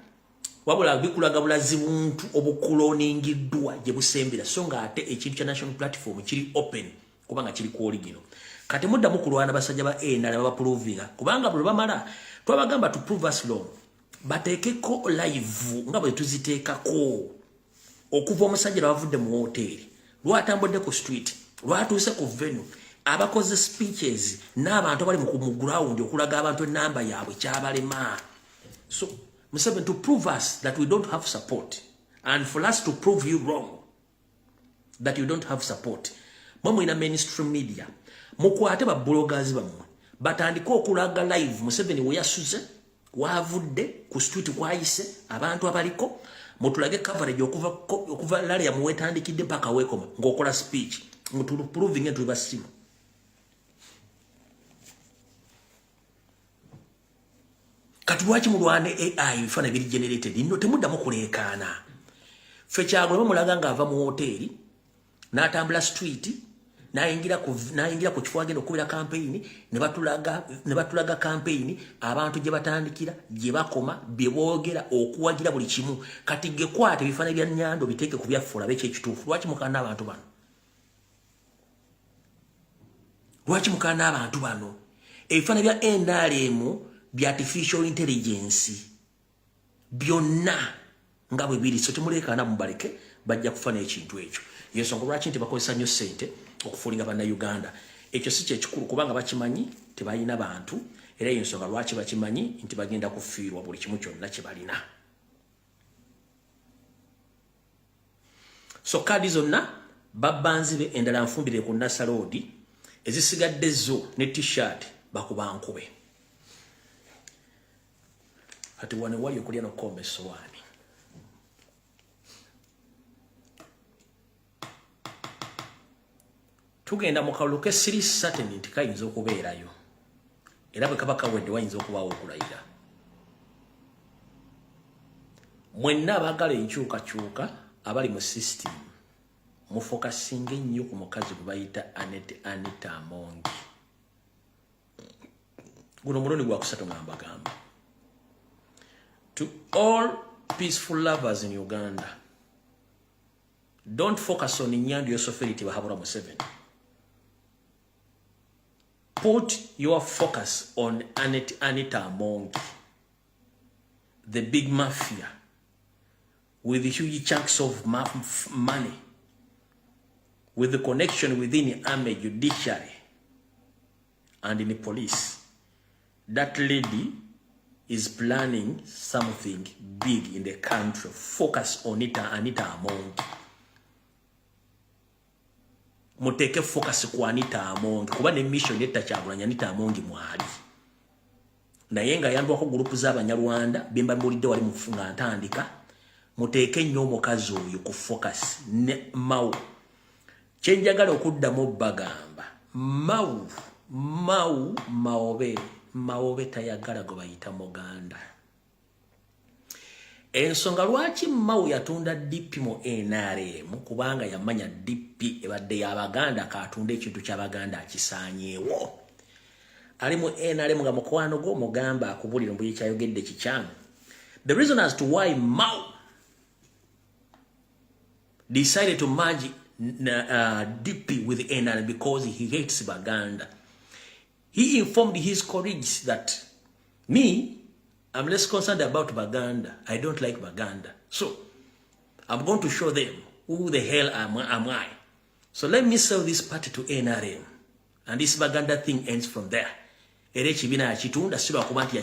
wabula bikulaga bulazi buntu obukuloningiddwa gye busembera so nga ate ekintu kya national platform kiri open kubanga kiri ku original kati muddamu kulwana basajja ba NRM baprovinga kubanga bwe bamala twabagamba to prove us wrong bateekeko live nga bwe tuziteekako okuva omusajja bavudde mu hoteli lwatambudde ku street lwatuuse ku venue abakoze speeches n'abantu bali mu ground okulaga abantu enamba yaabwe kyabalema so Museveni to prove us that we don't have support and for us to prove you wrong that you don't have support mwe ina mainstream media mukwate ba bloggers bamwe batandika okulaga live Museveni we yasuze wavudde ku street kwayise abantu abaliko mutulage coverage okuva lali ya muwetandikidde paka wekoma ngokola speech mutulu proving into basimu katuwachi mulwane AI bifana biri generated nno temuddamu kuleekaana fe Kyagulanyi mulaga nga ava mu hoteli n'atambula street nayingira ku kifo agenda okubira campaign ne batulaga campaign abantu gye batandikira gye bakoma bye boogera okuwagira buli kimu kati ge kwate bifaananyi bya Nyando biteeke ku byaffe olabe ekituufu lwaki mukana abantu bano ebifaananyi bya NRM bya artificial intelligence byonna nga bwe biri so temuleekaana mubaleke bajja kufana ekintu ekyo yensonga lwaki nti bakozesa nnyo ssente okufuulinga bannayuganda ekyo si kyekikulu kubanga bakimanyi tebalina bantu era yensonga lwaki bakimanyi nti bagenda kufiirwa buli kimu kyonna kye balina so kaadi zonna babbanzibe endala nfumbire ku Nasaloodi ezisigadde zo ne t-shirt bakuba nkube ati wane wali okulya nokukomba essowaani tugenda mu kalulu k'essiri certain nti kayinza okubeerayo era bwe kaba kawedde wayinza okubaawo okulayira mwenna abaagala enkyukakyuka abali mu system mufokasinga ennyo ku mukazi gwe bayita Anita Amongi guno mulundi gwa kusatu ngambagamba to all peaceful lovers in Uganda, don't focus on Nyando Yosoferiti Bahabura Museveni. Put your focus on Anita Amongi, the big mafia, with the huge chunks of money, with the connection within the army, judiciary, and in the police. That lady is planning something big in the country. Focus on Anita Amongi. Muteke focus ku Anita Amongi. Kuba ne mission yetta Kyagulanyi Anita Amongi mwali. Naye nga yambwako gurupu z'Abanyarwanda bemba mulidde wali mufunga ntandika. Muteke nnyo omukazi oyo ku focus ne Mau. Kyenjagala okuddamu bagamba. Maobe tayagala go bayita Muganda. Ensonga lwaki Mau yatunda DP mu NRM kubanga yamanya DP ebadde y'Abaganda katunda ekintu ky'Abaganda akisaanyeewo. Ali mu NRM nga mukwano go mugamba akubulira mbuye kyayogedde kikyamu. The reason as to why Mau decided to merge DP with NRM because he hates Baganda. He informed his colleagues that I'm less concerned about Baganda. I don't like Baganda. So, I'm going to show them who the hell am I. So let me sell this party to NRM. And this Baganda thing ends from there. Ere chibina ya chitunda, siba kubanti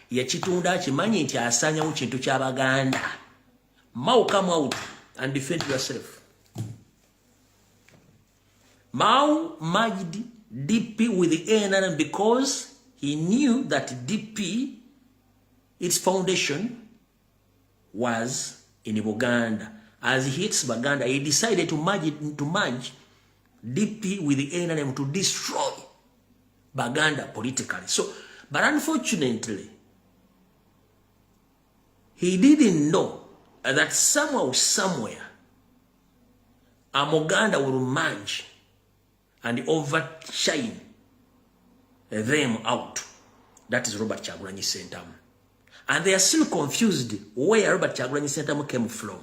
ya chitunda, chimanyi nti asanya uchintu cha Baganda. Mau, come out and defend yourself. Mau merged DP with the NRM because he knew that DP, its foundation, was in Uganda. As he hates Baganda, he decided to merge DP with the NRM to destroy Baganda politically. So, but unfortunately, he didn't know that somehow, somewhere, a Uganda will merge and overshine them out. That is Robert Kyagulanyi Ssentamu. And they are still confused where Robert Kyagulanyi Ssentamu came from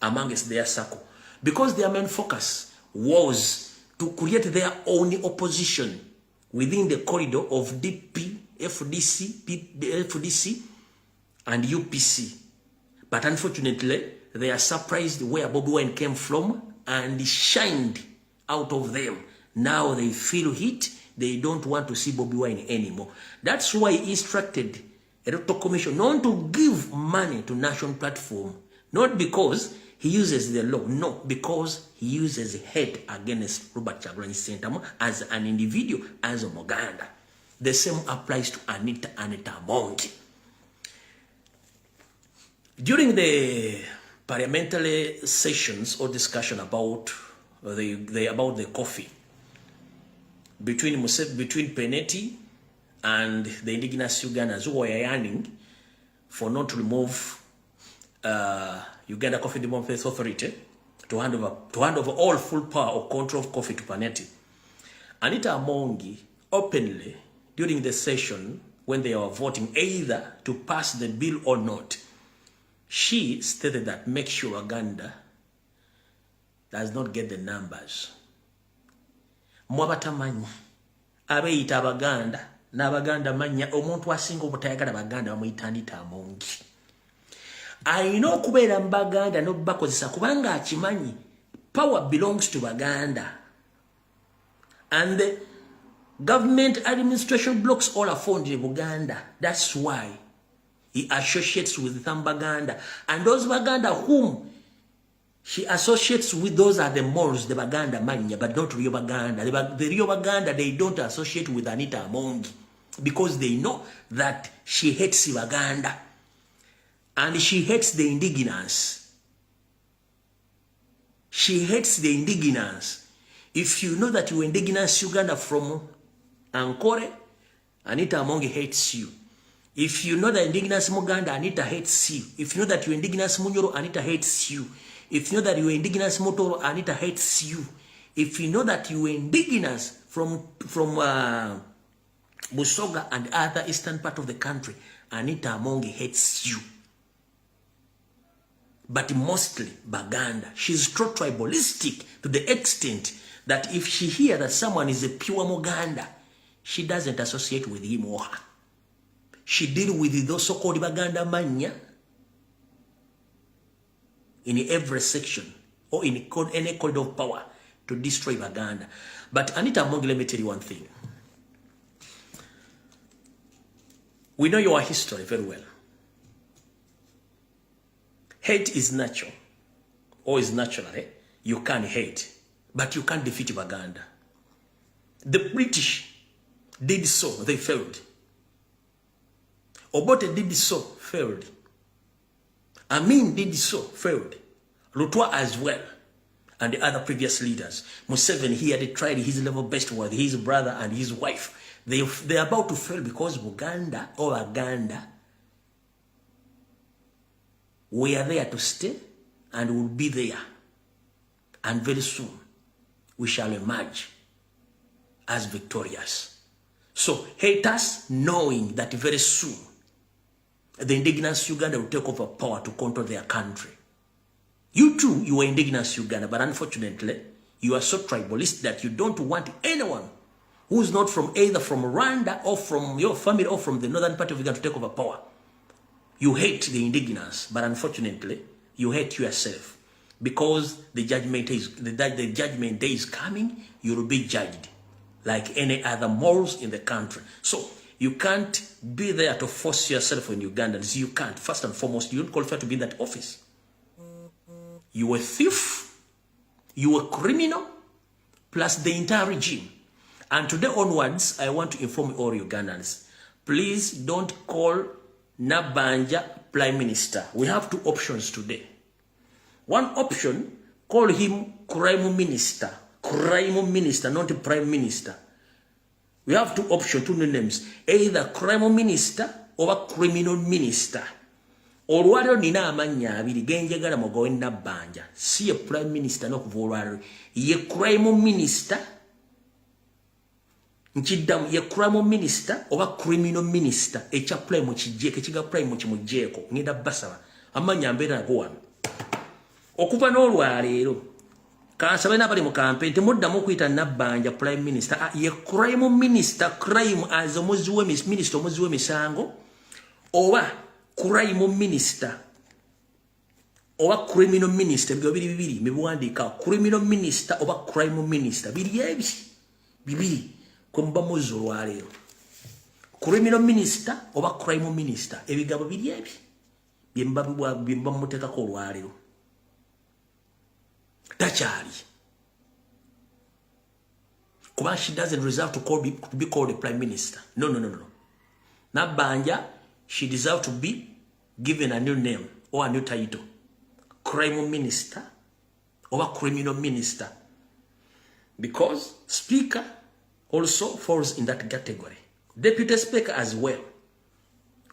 amongst their circle. Because their main focus was to create their own opposition within the corridor of DP, FDC, and UPC. But unfortunately, they are surprised where bobiwine came from and shined out of them. Now they feel heat. They don't want to see bobiwine anymore. That's why he instructed a electoral commission not to give money to national platform. Not because he uses the law. No, because he uses hate against Robert Kyagulanyi Ssentamu as an individual, as a Muganda. The same applies to Anita Amongi. During the parliamentary sessions or discussion about the coffee, between Peneti and the indigenous Ugandans who were yearning for not to remove Uganda Coffee Development Authority to hand over all full power or control of Kofi to Paneti. Anita Amongi openly during the session when they were voting either to pass the bill or not, she stated that make sure Uganda does not get the numbers. Mwabatamanyi abeeyita Abaganda n'Abaganda manya omuntu asinga obutayagala Baganda bamuyita Anita Amongi. Alina okubeera mu Baganda n'obakozesa kubanga akimanyi power belongs to Baganda. And the government administration blocks all are found in Uganda. That's why he associates with some Baganda. And those Baganda whom she associates with, those are the Moors, the Baganda manya, but not real Baganda. The real Baganda, they don't associate with Anita Amongi because they know that she hates Baganda. And she hates the indigenous. She hates the indigenous. If you know that you're indigenous Uganda from Ankore, Anita Amongi hates you. If you know that indigenous Muganda, Anita hates you. If you know that you're indigenous Munyoro, Anita hates you. If you know that you're indigenous Motoro, Anita hates you. If you know that you're indigenous from Busoga and other eastern part of the country, Anita Amongi hates you. But mostly Baganda. She's tribalistic to the extent that if she hears that someone is a pure Muganda, she doesn't associate with him or her. She deals with those so-called Baganda mania in every section or in any corridor of power to destroy Baganda. But Anita Amongi, let me tell you one thing. We know your history very well. Hate is natural, or is natural. You can't hate, but you can't defeat Baganda. The British did so, they failed. Obote did so, failed. Amin did so, failed. Lutwa as well, and the other previous leaders. Museveni, he had tried his level best with his brother and his wife. They're about to fail because Buganda or Uganda we are there to stay and will be there. And very soon, we shall emerge as victorious. So, hate us knowing that very soon, the indigenous Uganda will take over power to control their country. You too, you are indigenous Uganda, but unfortunately, you are so tribalist that you don't want anyone who is not from either from Rwanda or from your family or from the northern part of Uganda to take over power. You hate the indigenous, but unfortunately, you hate yourself because the judgment day is coming. You will be judged like any other morals in the country. So you can't be there to force yourself on Ugandans. You can't. First and foremost, you don't qualify to be in that office. You a thief, you a criminal, plus the entire regime. And today onwards, I want to inform all Ugandans, please don't call Nabanja Prime Minister. We have two options today. One option, call him Crime Minister. Crime Minister, not Prime Minister. We have two options, two names. Either Crime Minister or Criminal Minister. Olwaliro nina amanya abiri genjagala mugowe Nabanja. Si a Prime Minister no kuvolwaliro. Ye Crime Minister. Nchidamu ye Crime Minister oba Criminal Minister echa prime mu kijeke kiga prime mu kimujeko ngenda basaba amanya mbera gowan okuva n'olwaleero kansaba n'abali mu campaign temuddamu okuyita Nabanja Prime Minister ye Crime Minister crime as omuzi we minister omuzi we misango oba Crime Minister oba Criminal Minister bibiri mibuwandika Criminal Minister oba Crime Minister bibiri kumba muzo lwalero Criminal Minister oba Crime Minister ebigabo biri ebi bimba muteka ko lwalero tachali kuba she doesn't deserve to be called a Prime Minister. No. Nabanja, she deserves to be given a new name or a new title, Crime Minister or Criminal Minister, because Speaker also falls in that category. Deputy Speaker as well.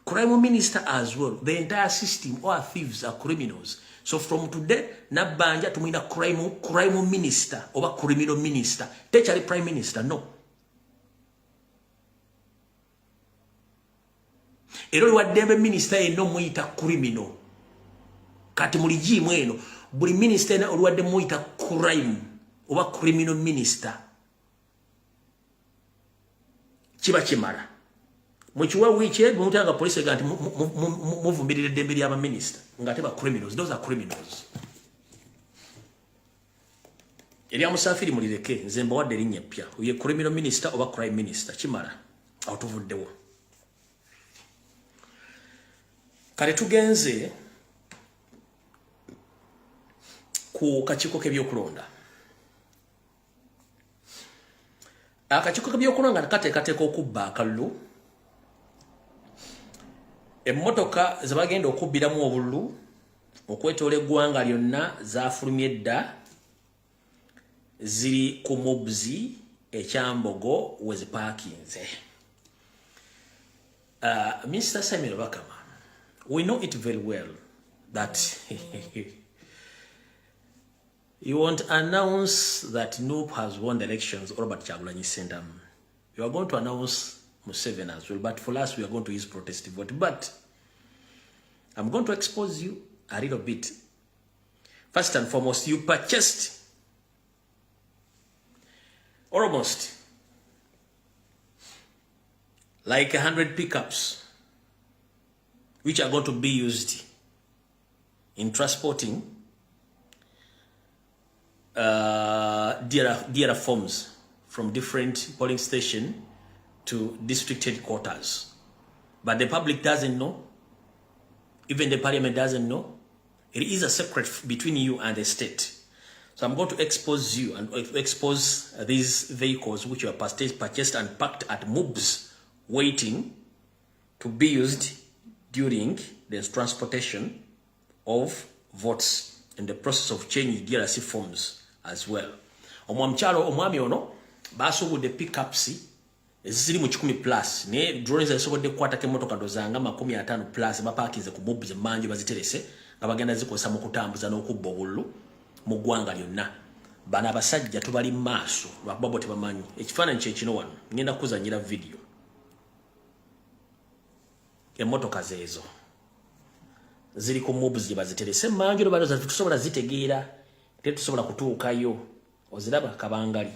crime minister as well. The entire system, all thieves are criminals. So from today, nabanja tumina crime minister or criminal minister. Techari prime minister, no. Ero wadembe minister no muita criminal. Kati muliji mweno, buli minister na oluwadde muita crime or criminal minister. Chiba chimara. Mwichua wiche, mwutanga polisi ganti muvumbirire dembeli yaba minister. Ngateba criminals. Those are criminals. Eliya Musafiri mulireke. Nzemba wadde linye pia. Uye criminal minister oba crime minister. Chimara. Autovudewo. Kale tugenze ku kachiko kebyokulonda. Akachiko kebyokulonda nakateekateka okubba akalulu. Emmotoka zabagenda okubbiramu obululu okwetoola eggwanga lyonna zaafulumye edda ziri ku mobzi ekyambogo wezipaakinze. Mr. Samuel Bakama, we know it very well that you won't announce that Noop has won the elections or Robert Kyagulanyi Ssentamu. You are going to announce Museveni as well, but for us, we are going to use protest vote. But I'm going to expose you a little bit. First and foremost, you purchased almost like 100 pickups, which are going to be used in transporting dearer forms from different polling stations to district headquarters. But the public doesn't know. Even the parliament doesn't know. It is a secret between you and the state. So I'm going to expose you and expose these vehicles which you have purchased and packed at MOBs, waiting to be used during the transportation of votes in the process of changing DRC forms as well. Omwami ono basobodde pickups ziri mu 10 plus ne drones ezisobodde kukwata kemotoka dozanga 50 plus bapakize ku mobs manju baziterese abagenda zikosa mu kutambuza n'okubba obululu mu ggwanga lyonna. Bana abasajja tubali maaso lwababo tebamanyi ekifaananyi kye kino wano ngenda kuzanyira video. Emotoka zezo ziri ku mobs gye baziterese manju balo za tusobola zitegeera tetusobola kutuukayo oziraba kabangali.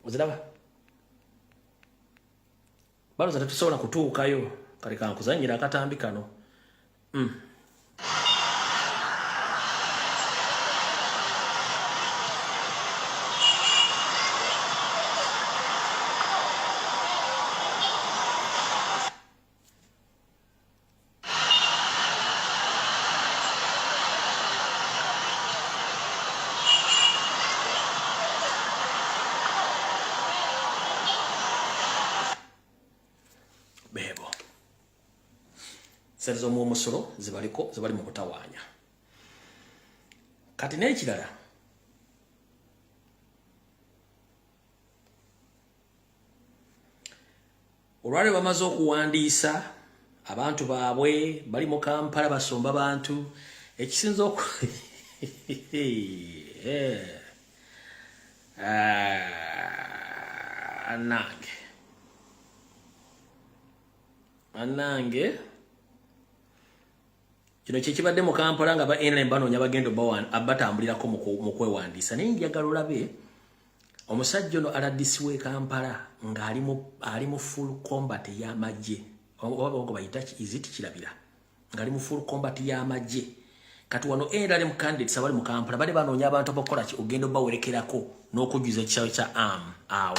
Oziraba balo za tusobola kutuukayo kale kankuzanyira akatambi kano. Serizo mu musoro zibali mu kutawaanya. Kati n'ekirala olwali bamaze okuwandiisa abantu baabwe bali mu Kampala basomba bantu ekisinza oku anange kino kyekibadde mu Kampala nga ba NLM banoonya bagendo batambulirako mu kwewandiisa. Naye njagala olabe omusajja ono RDC w'e Kampala ng'ali mu full combat y'amagye. Oba bayita kirabira ng'ali mu full combat y'amagye. Kati wano NLM candidates abali mu Kampala bali banoonya abantu abakola ki ogenda bawerekerako n'okujjuza ekisaawe kya awo.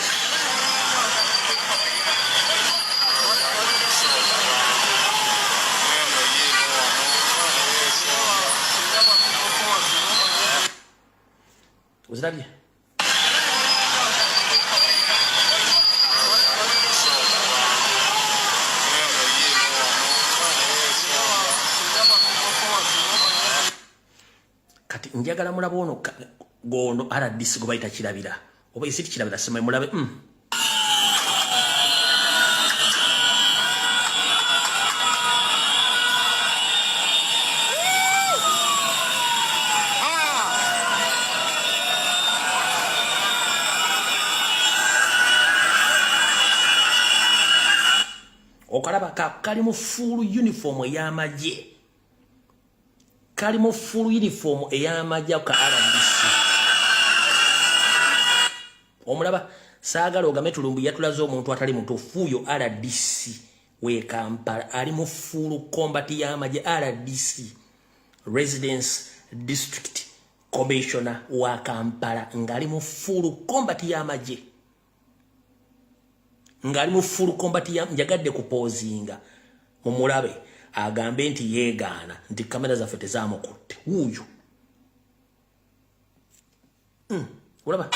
Ozirabye? Kati njagala mulaba ono gono RDC gwe bayita kirabira oba isi kirabira sema mulabe okalaba kali mu full uniform ey'amagye. Kali mu full uniform ey'amagye ka RDC. Omulaba saagala ogame tulumbu yatulaze omuntu atali mutuufu yo RDC we Kampala ali mu full combat y'amagye RDC Residence District Commissioner wa Kampala ngali mu full combat y'amagye. Ngali mu full combat ya njagadde kupozinga mumulabe agambe nti yeegaana nti kamera zaffe tezamukutte wuuyo. Ulaba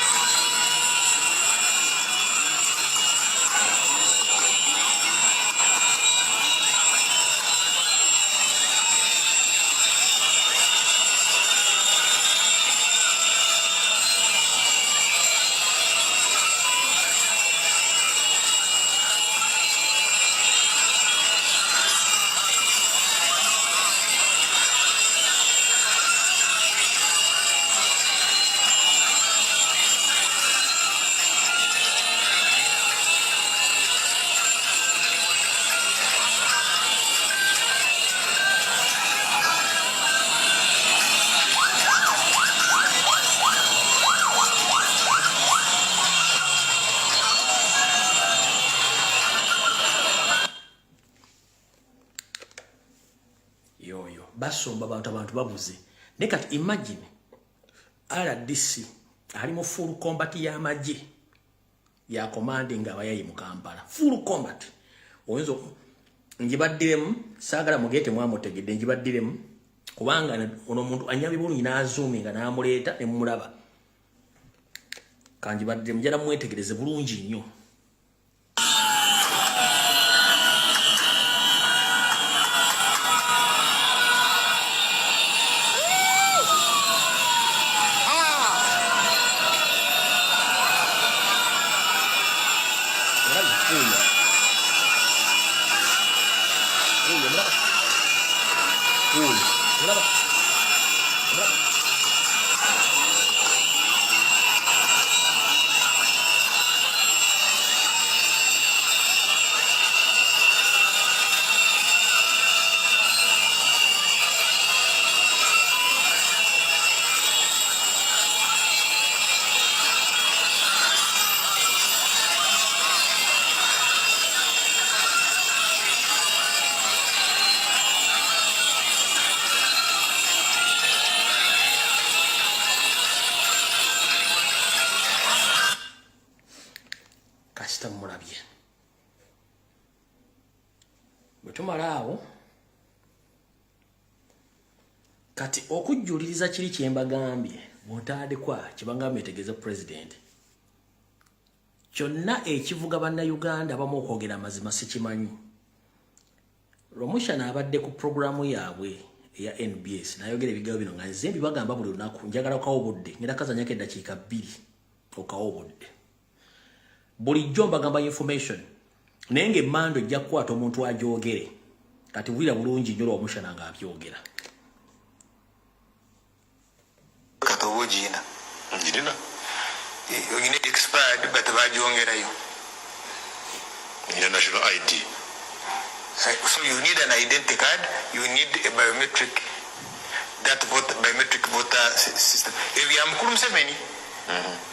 basomba abantu babuze. Ne kati imagine RDC ali mu full combat y'amagye ya commanding abayayi mu Kampala. Full combat. Oyinza njibaddiremu saagala mugete mwamutegedde njibaddiremu kubanga ono muntu anyabi bulungi n'azuuminga n'amuleeta ne mulaba. Kanjibaddiremu njala mwetegereze bulungi nnyo. Mulabye bwetumalaawo kati okujjuliriza kiri kyembagambye bw'otaadekwa kibangambye etegeeza president kyonna ekivuga bannayuganda abamu okwogera amazima sikimanyi. Romusha n'abadde ku programu yaabwe eya NBS n'ayogera ebigambo bino nga nze mbibagamba buli lunaku njagala okawo budde ngenda kazanyako eddakiika 2 okawo budde. Bulijjo mbagamba information nenge mando ejja kukwata omuntu ajoogere kati wira bulungi nnyo Romusha nga abyogera. Katobojina njirina yogine expired but bajongerayo national ID. So you need an identity card, you need a biometric, biometric voter system. If you are mukuru Museveni,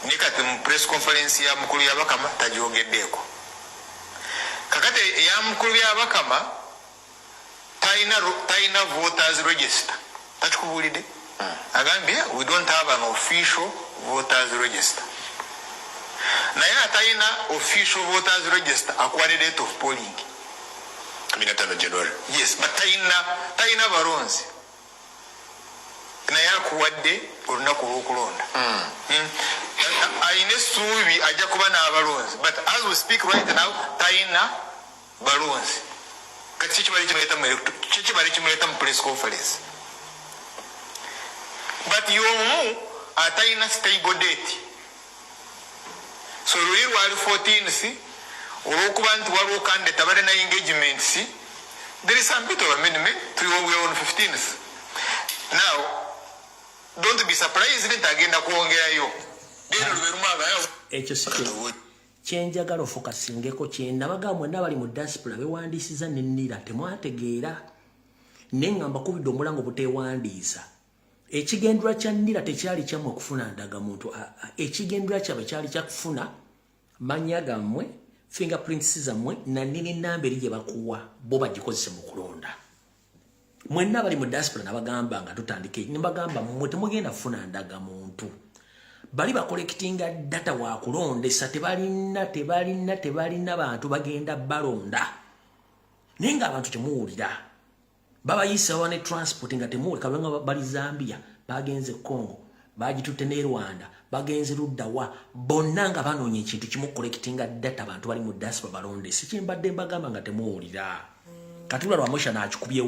nikati press conference ya mukuru ya bakama tajogeddeko. Kakate ya mukuru ya bakama taina voters register. Tachikubulide. Agambye we don't have an official voters register. Na ya taina official voters register acquired date of polling. January. Yes, but taina baronzi. Na ya kuwadde olunaku lw'okulonda. Aine suubi ajja kuba n'abalonzi. But as we speak right now, taina balonzi. Kati kibali kimuleta mu press conference. But yomu ataina stable date. So luli lwali 14th olwokuba nti waliwo candidate abali na engagement si there is some bit of amendment to what we are on 15th. Now don't be surprised nti agenda kuongerayo. Dero luberumaga yo ekyo kyenjagala ofokasingeko kyendabaga mwena bali mu diaspora bewandiisiza nennira temwategeera neŋŋamba kubidde omulango buteewandiisa ekigendera kya nnira tekyali kyammwe okufuna ndagamuntu ekigendera kyabwe kyali kyakufuna mannya gammwe fingerprints zammwe nannini nnamba eri gye bakuwa bo bagikozese mu kulonda mwenna bali mu diaspora nabagamba nga tutandike nibagamba mmwe temugenda kufuna ndagamuntu bali bakolekitinga data wa kulondesa tebalina bantu bagenda balonda naye nga abantu temuwulira babayisa wane transport nga temuwulira kabanga bali Zambia bagenze Congo bagitutte ne Rwanda bagenze luddawa bonna nga banoonya ekintu kimu kolekitinga data abantu bali mu diaspora balondesa kimbadde mbagamba nga temuwulira katula lwamusha n'akikubye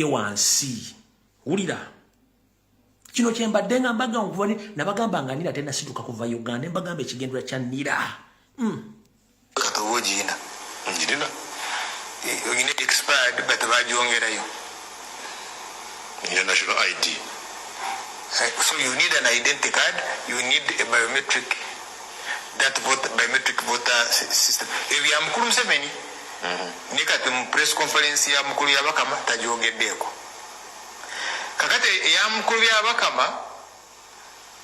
wansi wulira kino kyembadde nga mbaga nkuvani nabagamba nga nira tena situka kuva Uganda mbagamba ekigendera kya nira katobojina njirina yogine expired but bajiongerayo national ID so you need an identity card you need a biometric biometric voter system ebya mukulu Museveni nikati mu press conference ya mukulu yabakama tajogedeko kakate ya mukulu yabakama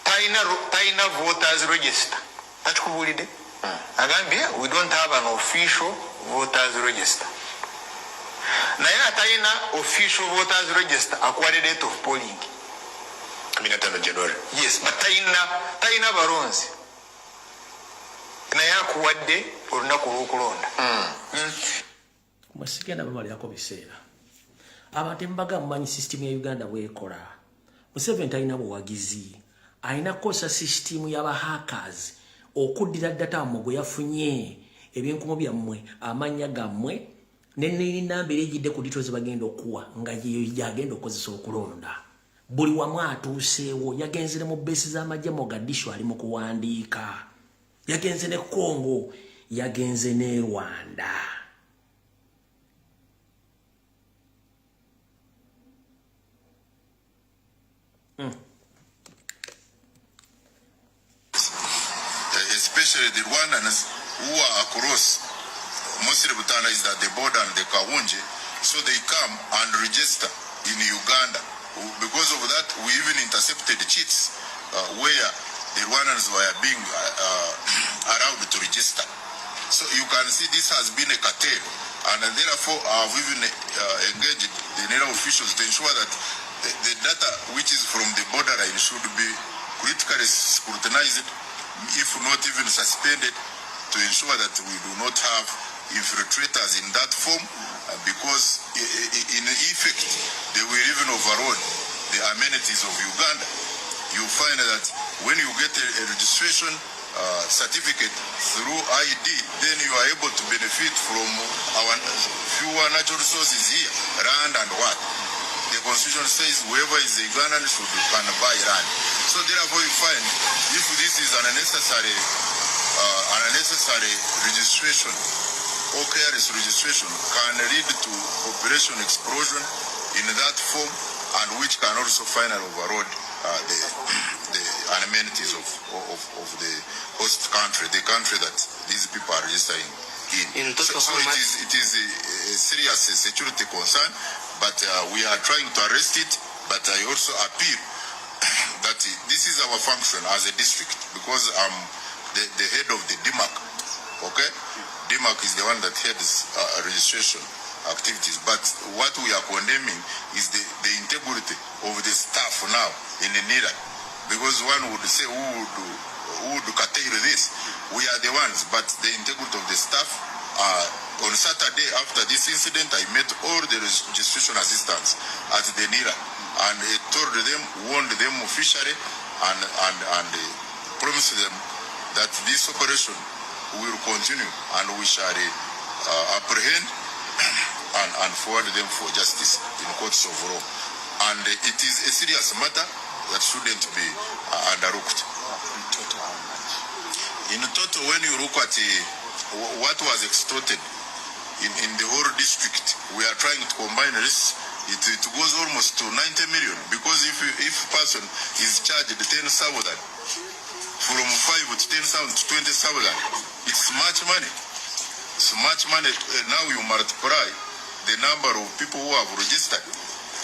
taina voters register tatukubulide agambye we don't have an official voters register na ya taina official voters register acquired date of polling 15 January yes but taina baronzi na ya kuwadde olunaku lw'okulonda mwasigenda bali yako biseera abantu mbaga mmanyi system ya Uganda bwekola Museveni talina buwagizi alina kosa system y'aba hackers okuddira data mwe yafunye ebyenkumo byammwe amanya gammwe nennini namba ejidde ku details bagenda okuwa nga yagenda okozesa okulonda buli wamu atuuseewo yagenzere mu besi z'amajja Mogadishu ali mu kuwandiika yagenze ne Congo yagenze ne Rwanda especially the Rwandans who are across mostly Butanda is at the border and the Kawunji, so they come and register in Uganda. Because of that, we even intercepted cheats where the Rwandans were being allowed to register. So you can see this has been a cartel, and therefore I've even engaged the NERA officials to ensure that the data which is from the borderline should be critically scrutinized, if not even suspended, to ensure that we do not have infiltrators in that form, because in effect they will even override the amenities of Uganda. You find that when you get a registration certificate through ID, then you are able to benefit from our fewer natural resources here, land and what. The constitution says whoever is a Ugandan can buy land. So therefore you find if this is an unnecessary registration or careless registration can lead to population explosion in that form, and which can also finally override the amenities of the host country, the country that these people are registering in. So it is a serious security concern, but we are trying to arrest it. But I also appeal that this is our function as a district, because I'm the head of the DMAC. Okay, DMAC is the one that heads registration activities, but what we are condemning is the integrity of the staff now in the NIRA, because one would say who would curtail this? We are the ones, but the integrity of the staff. On Saturday after this incident, I met all the registration assistants at the NIRA and told them, warned them officially, and promised them that this operation will continue and we shall apprehend and forward them for justice in courts of law. And it is a serious matter that shouldn't be underlooked. In total, when you look at what was extorted in the whole district, we are trying to combine this. It goes almost to 90 million, because if person is charged 10,000 from 5 to 10,000 to 20,000. It's much money. It's much money. Now you multiply the number of people who have registered.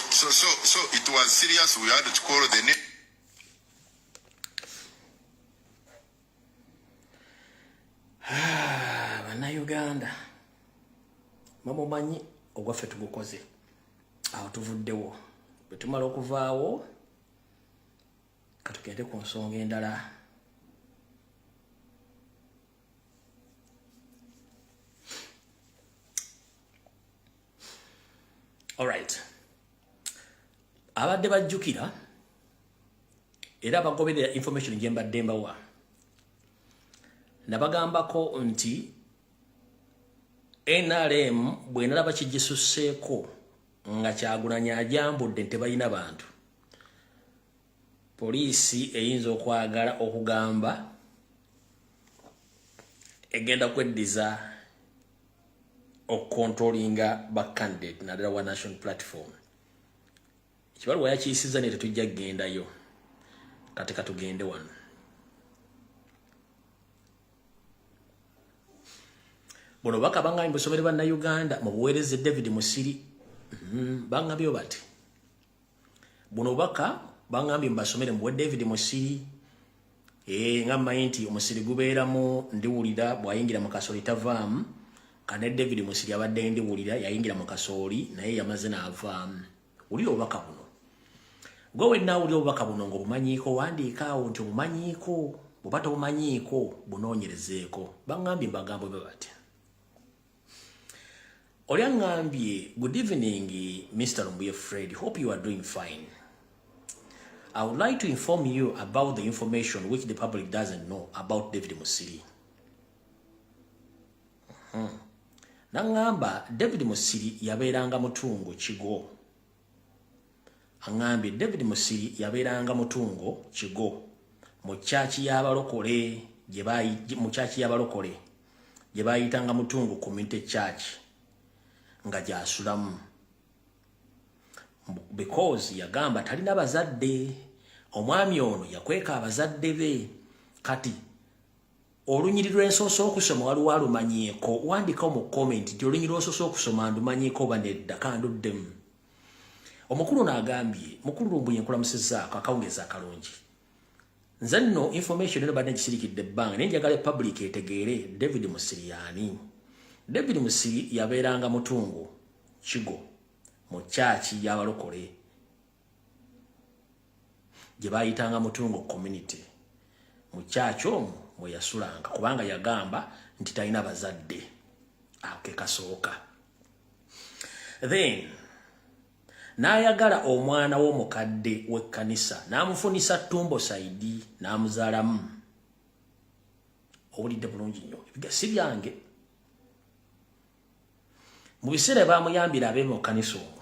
So it was serious. We had to call the name. Uganda mamumanyi ogwaffe tugukoze awo tuvuddewo bwe tumala okuvaawo katugende ku nsonga endala. Alright, abadde bajjukira era bagoberera information gye mbadde mbawa nabagambako nti NRM bwe nalaba kigisusseeko nga Kyagulanyi ajambudde tebalina bantu, poliisi eyinza okwagala okugamba egenda kweddiza okukontrolinga bakandidate naddala wa national platform. Ekibaluwa yakiyisiza ne tetujja kugendayo, kati katugende wano. Buno baka bangambye busomere banna Uganda mu buweereze David Musiri bangambye bati. Buno baka bangambye mbasomere mu David Musiri ngammanyi nti omusiri gubeeramu ndiwulira bw'ayingira mu kasooli tavaamu, kane David Musiri abadde ndiwulira yayingira mu kasooli naye yamaze n'avaamu. Wulira obubaka buno. Gwe wenna wulira obubaka buno ng'obumanyiiko, wandiika awo nti obumanyiiko, bw'oba tobumanyiiko bunoonyerezeeko. Bangambye mbagambo bwe bati. Oliangambye, good evening, Mr. Lumbuyefred. Hope you are doing fine. I would like to inform you about the information which the public doesn't know about David Musiri. Nangamba, David Musiri yabeeranga mutungo Kigo. Angambye, David Musiri yabeeranga mutungo Kigo. Mu chaachi y'abalokole gye baayitanga mutungo community church. Nga gyasulamu because yagamba talina bazadde. Omwami ono yakweka abazadde be. Kati olunyiriro ensooso okusoma waliwo alumanyiiko, wandika mu comment nti olunyiriro ensooso okusoma ndumanyiiko oba nedda kanduddemu. Omukulu n'agambye, mukulu Lumbuye nkulamusizaako akawungeza akalungi. Nze nno information eno badde ngisirikidde ebbanga naye njagala public etegeere David Musiri yaani. David Musiri yabeeranga mutungo Kigo mu chaachi y'abalokole gye baayitanga mutungo community. Mu chaachi omwo mwe yasulanga kubanga yagamba nti talina bazadde. Ake kasooka. Then n'ayagala omwana w'omukadde w'ekkanisa n'amufunisa Ttumbo Saidi n'amuzaalamu. Owulidde bulungi nnyo, ebiga si byange. Mu biseera baamuyambira abe mu kkanisa omwo.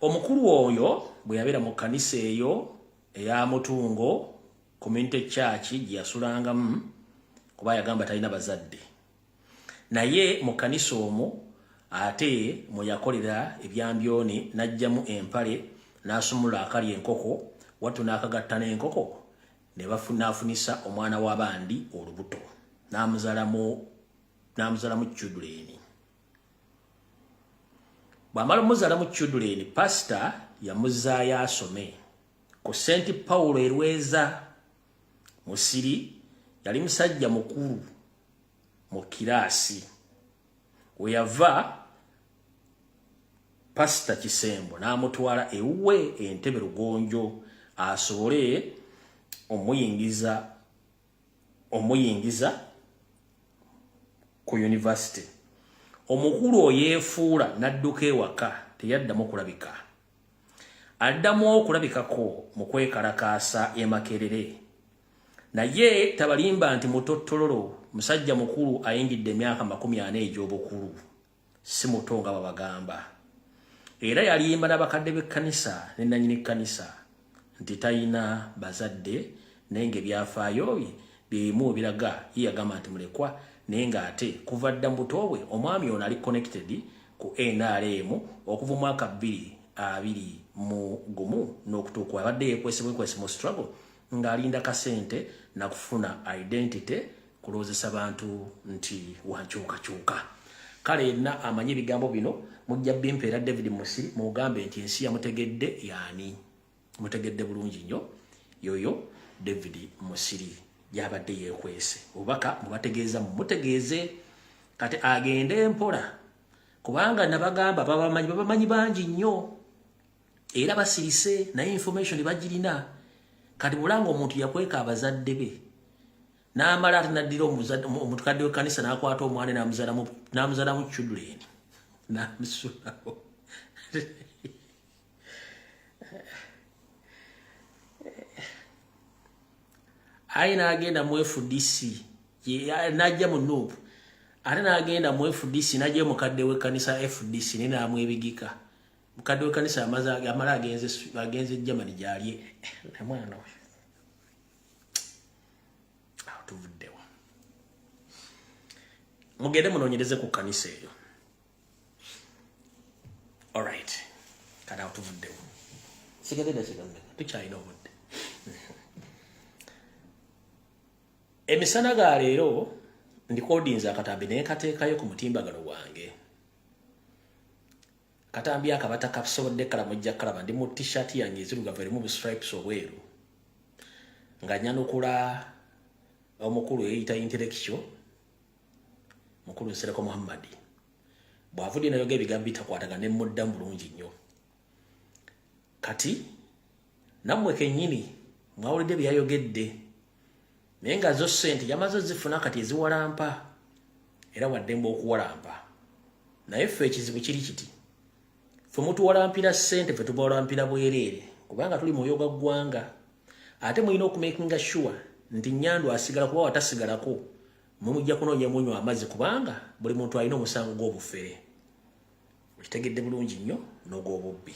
Omukulu oyo bwe yabeera mu kkanisa eyo eya Mutungo community church gye yasulangamu kuba yagamba talina bazadde. Naye mu kkanisa omwo ate mwe yakolera ebyambyoni n'ajjamu empale n'asumula akali enkoko wattu n'akagatta n'enkoko ne n'afunisa omwana w'abandi olubuto n'amuzaalamu children. Bw'amala muzaalamu children, pastor yamuzaayo asome ku St. Paulo Erweza. Musiri yali musajja mukulu mu kiraasi. We yava pastor Kisembo n'amutwala ewuwe Entebbe Lugonjo asobole omuyingiza ku university. Omukulu oyeefuula n'adduka ewaka teyaddamu kulabika. Addamu okulabikako mu kwekalakaasa e Makerere. Naye tabalimba nti mutottololo musajja mukulu ayingidde emyaka 40 egy'obukulu. Si muto nga babagamba. Era yalimba n'abakadde b'ekkanisa ne nannyini kkanisa nti talina bazadde nenge byafaayo bimu biraga yagamba nti mulekwa naye ng'ate kuva dda muto bwe omwami ono ali connected ku NRM okuva mwaka 2021 n'okutuuka abadde yeekwese mu struggle ng'alinda kasente na kufuna identity kulozesa abantu nti wankyukakyuka. Kale yenna amanyi ebigambo bino mujja bimpeera David Musiri mugambe nti ensi yamutegedde yani. Mutegedde bulungi nnyo yoyo David Musiri yabadde yekwese. Obaka mubategeeza mutegeeze kati agende mpola kubanga nabagamba babamanyi bangi nnyo era basirise na information bagirina. Kati bulanga omuntu yakweka abazadde be n'amala ate naddira omutukadde w'ekkanisa n'akwata omwana n'amuzalamu children n'amusulawo. Ayi n'agenda mu FDC n'ajja mu Nuupu ate n'agenda mu FDC n'ajja mukadde w'ekkanisa FDC n'amwebigika. Mukadde w'ekkanisa amala agenze Germany gy'ali mwana we tuvuddewo. Mugende munoonyereze ku kkanisa eyo. Alright, kati awo tuvuddewo. Sigadde kigambe tukyalina obudde. Emisana ga leero ndikodinza akatambi naye kateekayo ku mutimbagano gwange. Katambi akabata kasobodde kala mujja kalaba ndi mu t-shirt yange ezirugavu erimu bu stripes obweru. Nga nyanukula omukulu eyita intellectual mukulu Nsereko Muhammad. Bwavudde nayoga ebigambo bitakwataga ne mudda bulungi nnyo. Kati nammwe kennyini mwawulidde byayogedde. Naye nga zo ssente yamaze zifuna kati eziwalampa era waddemba okuwalampa. Naye ffe ekizibu kiri kiti. Ffe mutuwalampira ssente ffe tubawalampira bwereere kubanga tuli mu yoga ggwanga. Ate mulina okumakinga sure nti Nyandu asigala kuba watasigalako mumujja kunoonya munywa amazzi kubanga buli muntu alina omusango gw'obufere. Okitegedde bulungi nnyo n'ogw'obubbi.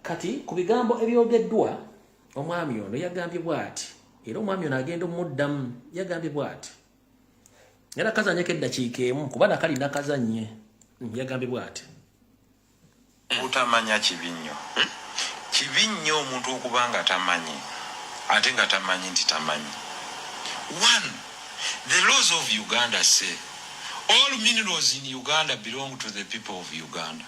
Kati ku bigambo ebyogeddwa omwami ono yagambye bw'ati era omwami ono agenda omuddamu yagambye bw'ati. Era kazanyeko eddakiika emu kuba nakalina kazannye yagambye bw'ati. Utamanya kibi nnyo. Kibi nnyo omuntu okubanga tamanyi ate nga tamanyi nti tamanyi. One, the laws of Uganda say all minerals in Uganda belong to the people of Uganda.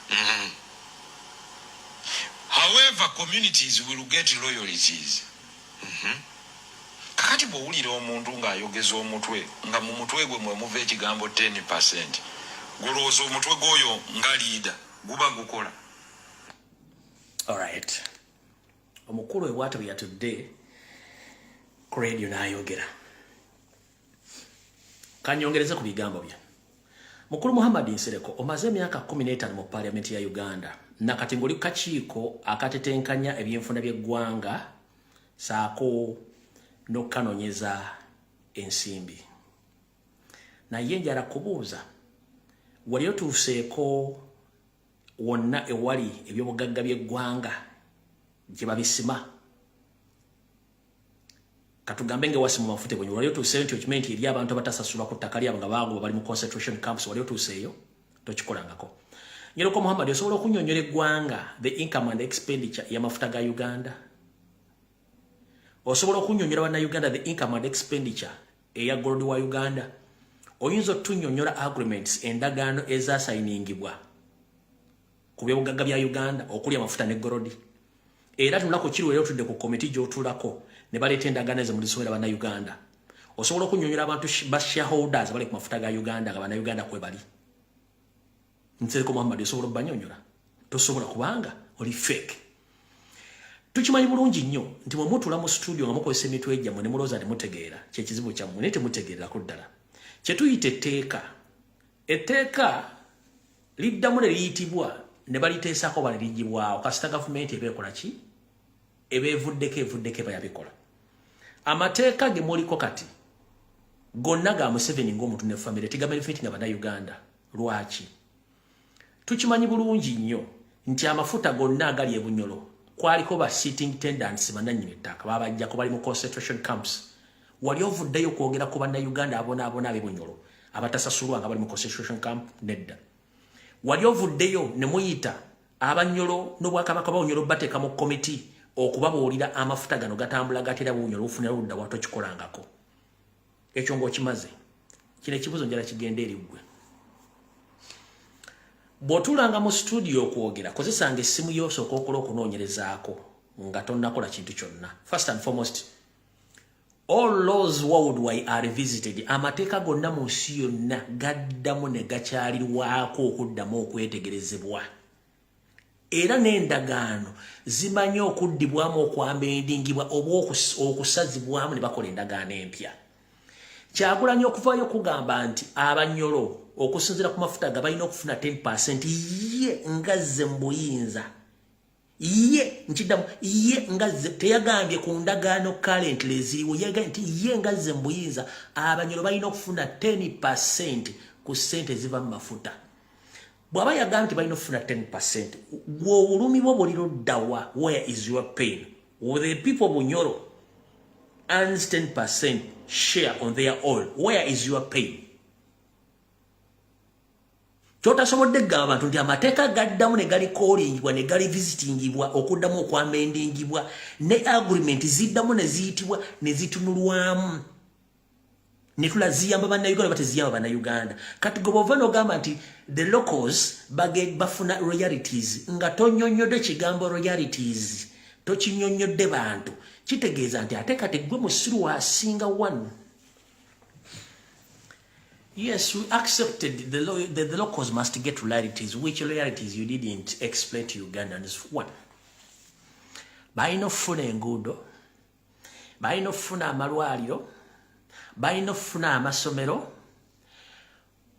However, communities will get royalties. Kakati bw'owulira omuntu ng'ayogeza omutwe nga mu mutwe gwe mwe muva ekigambo 10%. Golowooza omutwe gw'oyo nga leader guba gukola. Alright. Omukulu ebwatu byatudde ku radio n'ayogera. Kanyongereze ku bigambo bye. Mukulu Muhammad Nsereko omaze emyaka 15 mu parliament ya Uganda. Nakati ng'oli kakiiko akatetenkanya ebyenfuna by'eggwanga saako n'okanonyeza ensimbi. Naye njala kubuuza wali otuuseeko wonna ewali ebyobugagga by'eggwanga gye babisima. Katugambe ng'ewasi mu mafuta bwenye wali otuuseeyo nti okimanyi nti eri abantu abatasasula ku ttaka lyabwe nga baagoba bali mu concentration camps wali otuuseeyo tokikolangako. Nyereko Muhammad osobola okunnyonnyola eggwanga the income and expenditure y'amafuta ga Uganda. Osobola okunnyonnyola bannayuganda the income and expenditure eya gold wa Uganda. Oyinza otunnyonnyola agreements endagaano ezasayiningibwa ku byobugagga bya Uganda okuli amafuta ne gold. Era tunulako kiruwera otudde ku komiti gy'otulako ne baleeta endagaano ezo mu lisomera bannayuganda. Osobola okunnyonnyola abantu ba shareholders bali ku mafuta ga Uganda nga bannayuganda kwe bali. Nsereko Muhammad osobola obbanyonnyola? Tosobola kubanga oli fake. Tukimanyi bulungi nnyo nti mwe mutula mu studio nga mukozesa emitwe gyammwe ne mulowooza temutegeera kyekizibu kyammwe naye temutegeererako ddala. Kye tuyita etteeka. Etteeka liddamu ne liyitibwa ne baliteesako balirijibwawo kasita gavumenti ebeekola ki? Ebeevuddeko eba yabikola. Amateeka ge muliko kati gonna ga Museveni ng'omuntu ne famire tigabenefitinga bannayuganda. Lwaki? Tukimanyi bulungi nnyo nti amafuta gonna agali e Bunyolo kwaliko ba sitting tenants bannannyini ettaka babajjako bali mu concentration camps. Wali ovuddeyo kwogera ku bannayuganda abonaabona ab'e Bunyolo abatasasulwa nga bali mu concentration camp? Nedda. Wali ovuddeyo ne muyita Abanyolo n'Obwakabaka ba Bunyolo bateeka mu komiti okubabuulira amafuta gano gatambula gatera bunyolo ufuna ludda wato kikolangako ekyo ng'okimaze kino ekibuzo njala kigenda eri ggwe bw'otuulanga mu studio okwogera kozesanga essimu y'osooka okola okunoonyerezaako nga tonnakola kintu kyonna. First and foremost, all laws worldwide are revisited. Amateeka gonna mu nsi yonna gaddamu ne gakyalirwako okuddamu okwetegerezebwa. Era n'endagaano zimanyi okuddibwamu okwambendingibwa oba okusazibwamu ne bakola endagaano empya. Kyagulanyi okuvaayo okugamba nti abanyolo okusinziira ku mafuta gabalina okufuna 10% ye ngazze mu buyinza. Ye nchidamu ye ngazze teyagambye ku ndagaano currently ziriwo yagambye nti ye ngazze mu buyinza abanyolo balina okufuna 10% ku ssente ziva mu mafuta. Bw'aba yagambye nti balina okufuna 10%, olulumi bwo buliro ddawa? Where is your pain? With the people Bunyoro earns 10% share on their oil. Where is your pain? Kyotasobodde gamba abantu nti amateeka gaddamu ne gali callingibwa ne gali visitingibwa okuddamu okwamendingibwa ne agreement ziddamu ne ziyitibwa ne zitunulwamu ne tula ziyamba bannayuganda bate ziyamba bannayuganda. Kati gwe bw'ova n'ogamba nti the locals bafuna royalties nga tonyonyodde kigambo royalties tokinyonyodde bantu kitegeeza nti ate kati gwe musiru asinga one. Yes, we accepted the locals must get royalties. Which royalties you didn't explain to Ugandans? One, balina okufuna enguudo, balina okufuna amalwaliro, balina okufuna amasomero,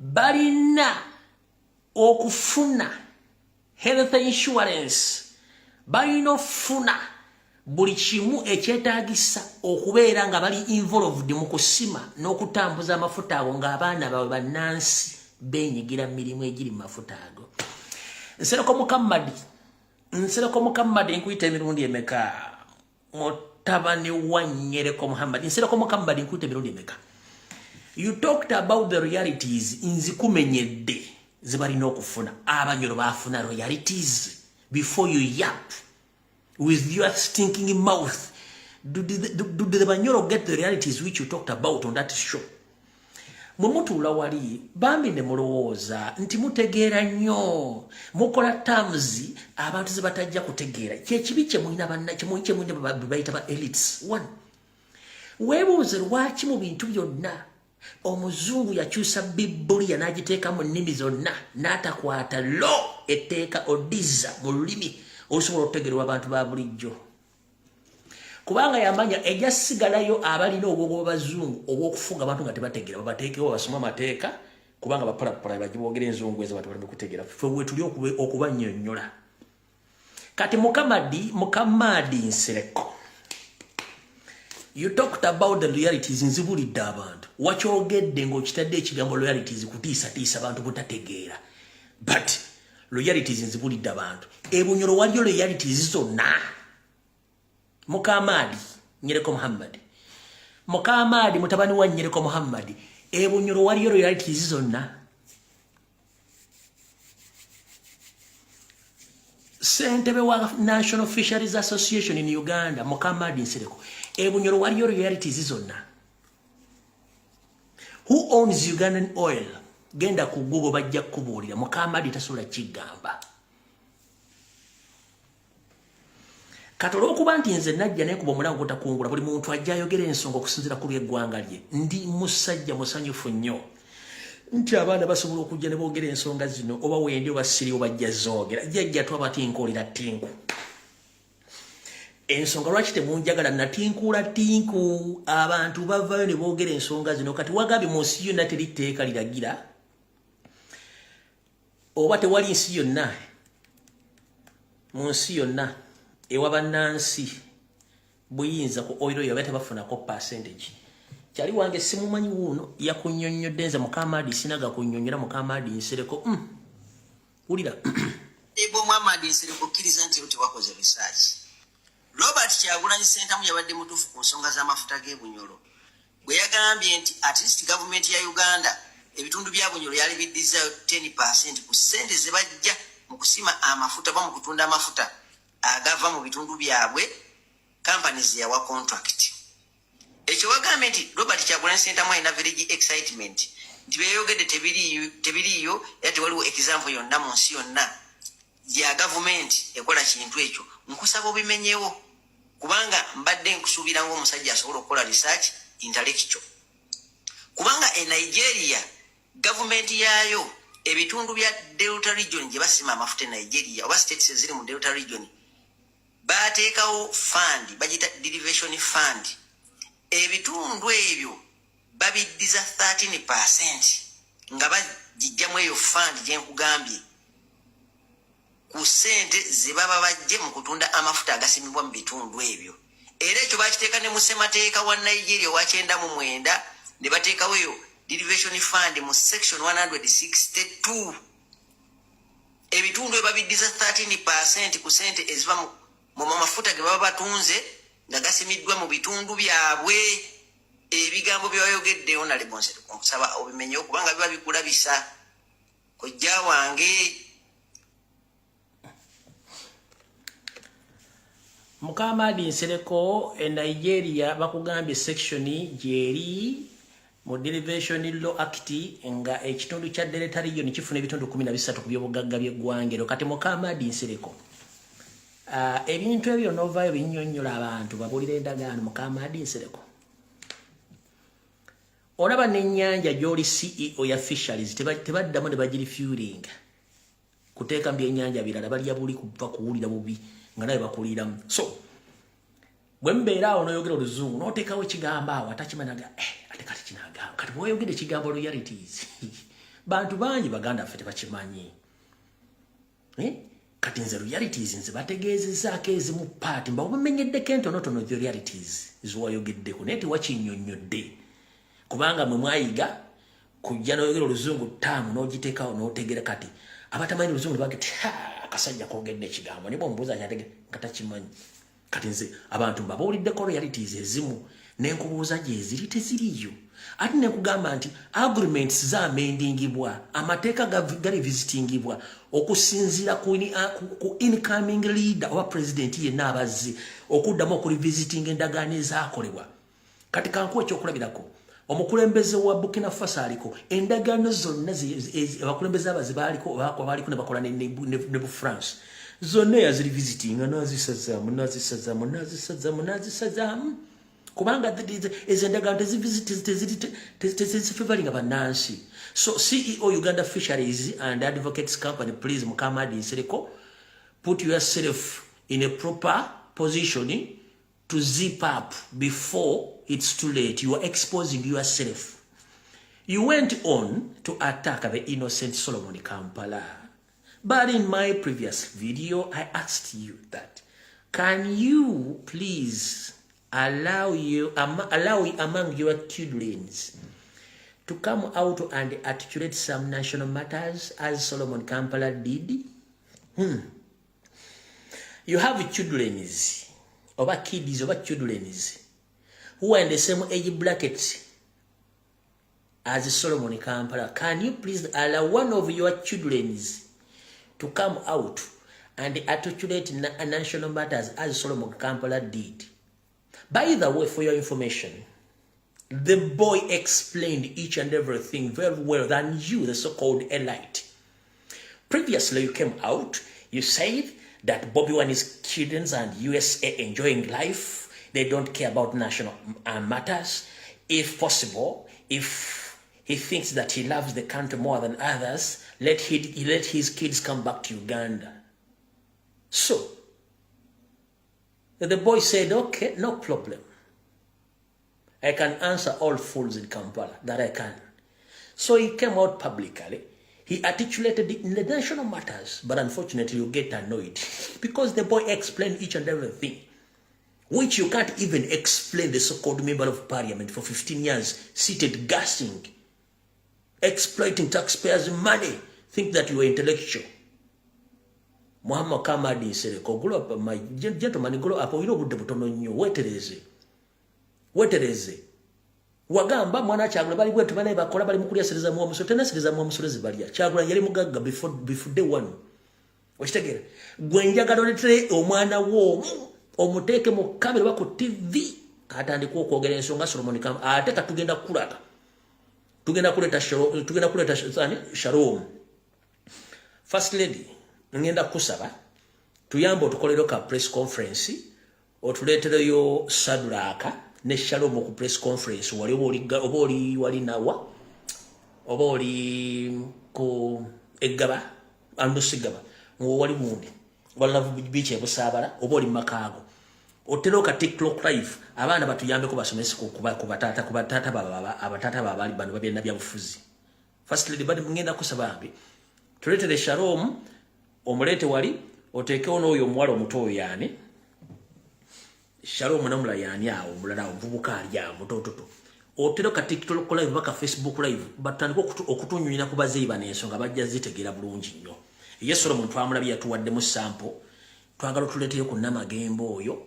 balina okufuna health insurance, balina okufuna buli kimu ekyetaagisa okubeera nga bali involved mu kusima n'okutambuza amafuta ago ng'abaana baabwe bannansi beenyigira mirimu egiri mu mafuta ago. Nsereko Muhammad nkuyita emirundi emeka mutabani wa Nyereko Muhammad. Nsereko Muhammad nkuyita emirundi emeka. You talked about the royalties nzikumenyedde ze balina okufuna. Abanyolo baafuna royalties before you yap with your stinking mouth. Do the Banyoro get the realities which you talked about on that show? Mumutuula wali bambi ne mulowooza nti mutegeera nnyo mukola terms abantu ze batajja kutegeera. Kyekibi kye mulina bayita ba elites. One, weebuuze lwaki mu bintu byonna omuzungu yakyusa Bibulia n'agiteeka mu nnimi zonna n'atakwata lo etteeka odiza mu lulimi osobola okutegerwa abantu ba bulijjo. Kubanga yamanya ejasigalayo abalina obwogo b'abazungu obw'okufuga abantu nga tebategeera babateekewo basoma amateeka kubanga bapalapala bagiboogera enzungu ezo abantu balina okutegeera. Ffe we tuli okubannyonnyola. Kati Mukamadi Nsereko, you talked about the loyalties nzibulidde abantu. Wakyogedde ng'okitadde ekigambo loyalties kutiisatiisa abantu butategeera. But loyalties nzibulidde abantu. Ebunyolo waliyo loyalties zonna. Mukamadi Nyereko Muhammad. Mukamadi mutabani wa Nyereko Muhammad. Ebunyolo waliyo loyalties zonna. Ssentebe wa National Fisheries Association in Uganda, Mukamadi Nsereko. Ebunyolo waliyo loyalties zonna. Who owns Ugandan oil? Genda ku Google bajja kubuulira. Mukamadi tasobola kigamba. Kati olw'okuba nti nze najja naye kuba omulango otakungula buli muntu ajja ayogera ensonga okusinziira ku lw'eggwanga lye. Ndi musajja musanyufu nnyo nti abaana basobola okujja ne boogera ensonga zino oba wendi oba siri oba jja zoogera. Jjajja twaba tinkuulira tinku. Ensonga lwaki temunjagala natinkuula tinku abantu bavaayo ne boogera ensonga zino. Kati wagambye mu nsi yonna teri tteeka liragira oba tewali nsi yonna mu nsi yonna ewa bannansi buyinza ku oiro yo bate bafunako percentage. Kyali wange simumanyi wuuno yakunnyonnyodde nze Mukamadi sinaga kunnyonnyola Mukamadi Nsereko. Wulira Ibo Muhammadi Nsereko kkiriza nti tewakoze research. Robert Kyagulanyi Ssentamu yabadde mutuufu ku nsonga z'amafuta g'ebunyolo. Bwe yagambye nti at least government ya Uganda ebitundu bya bunyolo yali biddiza 10% ku ssente ze bajja mu kusima amafuta ba mu kutunda amafuta agava mu bitundu byabwe companies yawa contract ekyo wagambe nti Robert Kyagulanyi Ssentamu alina village excitement nti beyogedde tebiriyo yati waliwo example yonna mu nsi yonna ya government ekola kintu ekyo nkusaba obimenyewo kubanga mbadde nkusuubira ng'omusajja asobola okukola research intellectual kubanga Nigeria government yayo ebitundu bya Delta region gye basima amafuta e Nigeria oba states eziri mu Delta region bateekawo fund bagita derivation fund ebitundu ebyo babiddiza 13% nga bagijjamu eyo fund gye nkugambye ku ssente ze baba bajje mu kutunda amafuta agasimibwa mu bitundu ebyo era ekyo bakiteeka ne mu ssemateeka wa Nigeria wa 99 ne bateekawo eyo derivation fund mu section 162 ebitundu ebabiddiza 13% ku ssente eziva mu mafuta ge baba batunze nga gasimiddwa mu bitundu byabwe ebigambo by'ayogeddeyo nalibonse okusaba obimenyewo kubanga biba bikulabisa kojja wange Mukamadi Nsereko Nigeria bakugambye section jeri mu Derivation Law Act nga ekitundu kya Delta region kifuna ebitundu 13 ku byobugagga by'eggwanga kati Mukamadi Nsereko ebintu ebyo novayo binnyonnyola abantu babulira endagaano Mukamadi Nsereko olaba n'ennyanja gy'oli CEO ya fisheries tebaddamu ne bagirifueling kuteeka mbyennyanja birala balya buli kuva kuwulira bubi nga naye bakuliramu so bwe mbeera awo n'oyogera oluzungu n'oteekawo ekigambo awo atakimanaga ate kati kinagamba kati bw'oyogera ekigambo royalties bantu bangi baganda ffe tebakimanyi kati nze royalties nze bategeezezaako ezimu paati mba obumenyeddeko entonotono royalties ziwayogeddeko naye tewakinnyonnyodde kubanga mwe mwayiga kujja n'oyogera oluzungu ttaamu n'ogiteekawo n'otegera kati abatamanyi oluzungu bagati akasajja kogedde ekigambo ne bw'omubuuza kyategera nga takimanyi kati nze abantu mbabawuliddeko royalties ezimu n'enkubuuza gye ziri teziriyo ate nekugamba nti agreements zaamendingibwa amateeka gali visitingibwa okusinziira ku incoming leader oba president yenna abazze okuddamu okuli visiting endagaano ezaakolebwa kati kankuwa ekyokulabirako omukulembeze wa Burkina Faso aliko endagaano zonna abakulembeze abazi baliko ne bakola ne bu France zonna yaziri visiting nazisazaamu kubanga ezo endagaano tezifevalinga bannansi so CEO Uganda Fisheries and Advocates Company please Mukamadi Nsereko put yourself in a proper position to zip up before it's too late. You are exposing yourself. You went on to attack the innocent Solomon Kampala. But in my previous video, I asked you that, can you please allow among your children to come out and articulate some national matters as Solomon Kampala did? You have children, over kids, over children, who are in the same age bracket as Solomon Kampala. Can you please allow one of your children to come out and articulate national matters as Solomon Kampala did? By the way, for your information, the boy explained each and everything very well than you, the so-called elite. Previously, you came out, you said that Bobi Wine's children and USA enjoying life. They don't care about national matters. If possible, if he thinks that he loves the country more than others, let his kids come back to Uganda. So, the boy said, okay, no problem. I can answer all fools in Kampala, that I can. So he came out publicly. He articulated it in the national matters, but unfortunately you get annoyed because the boy explained each and everything, which you can't even explain. The so-called member of parliament for 15 years, seated gassing, exploiting taxpayers' money, think that you are intellectual. Muhammad Kamadi Nsereko, grow up, my gentleman, grow up, you know, wetereze. Wagamba mwana Kyagula bali bwetu bana bakola bali mukulya seriza mu omuso tena seriza mu omusolezi balya Kyagula yali mugagga before day one. Wakitegera gwe njagala oletere omwana wo omuteke mu kamera bako TV katandika okwogera ensonga Solomon Kam ate katugenda kulata tugenda kuleta Shalom First Lady ngenda kusaba tuyambo tukolero ka press conference otuletereyo Saduraka ne Shalom ku press conference wali wali nawa oboli ko egaba andusigaba wali mundi wala biche busabala oboli makago otero ka TikTok live abana batuyambe ko basomesi ku batata baba abatata babali bano babenda bya bufuzi First Lady badi ngenda kusabambi tuletere Shalom omulete wali oteke ono oyo mwalo omuto yani Shalom namula yani awo mulala ovubuka ali ya mutototo otero ka TikTok live baka Facebook live batandika okutunyunyina kubazeyi banensonga bajja zitegera bulungi nnyo Yesu omuntu amulabi yatuwadde mu sample twagala tuleteyo ku namagembo oyo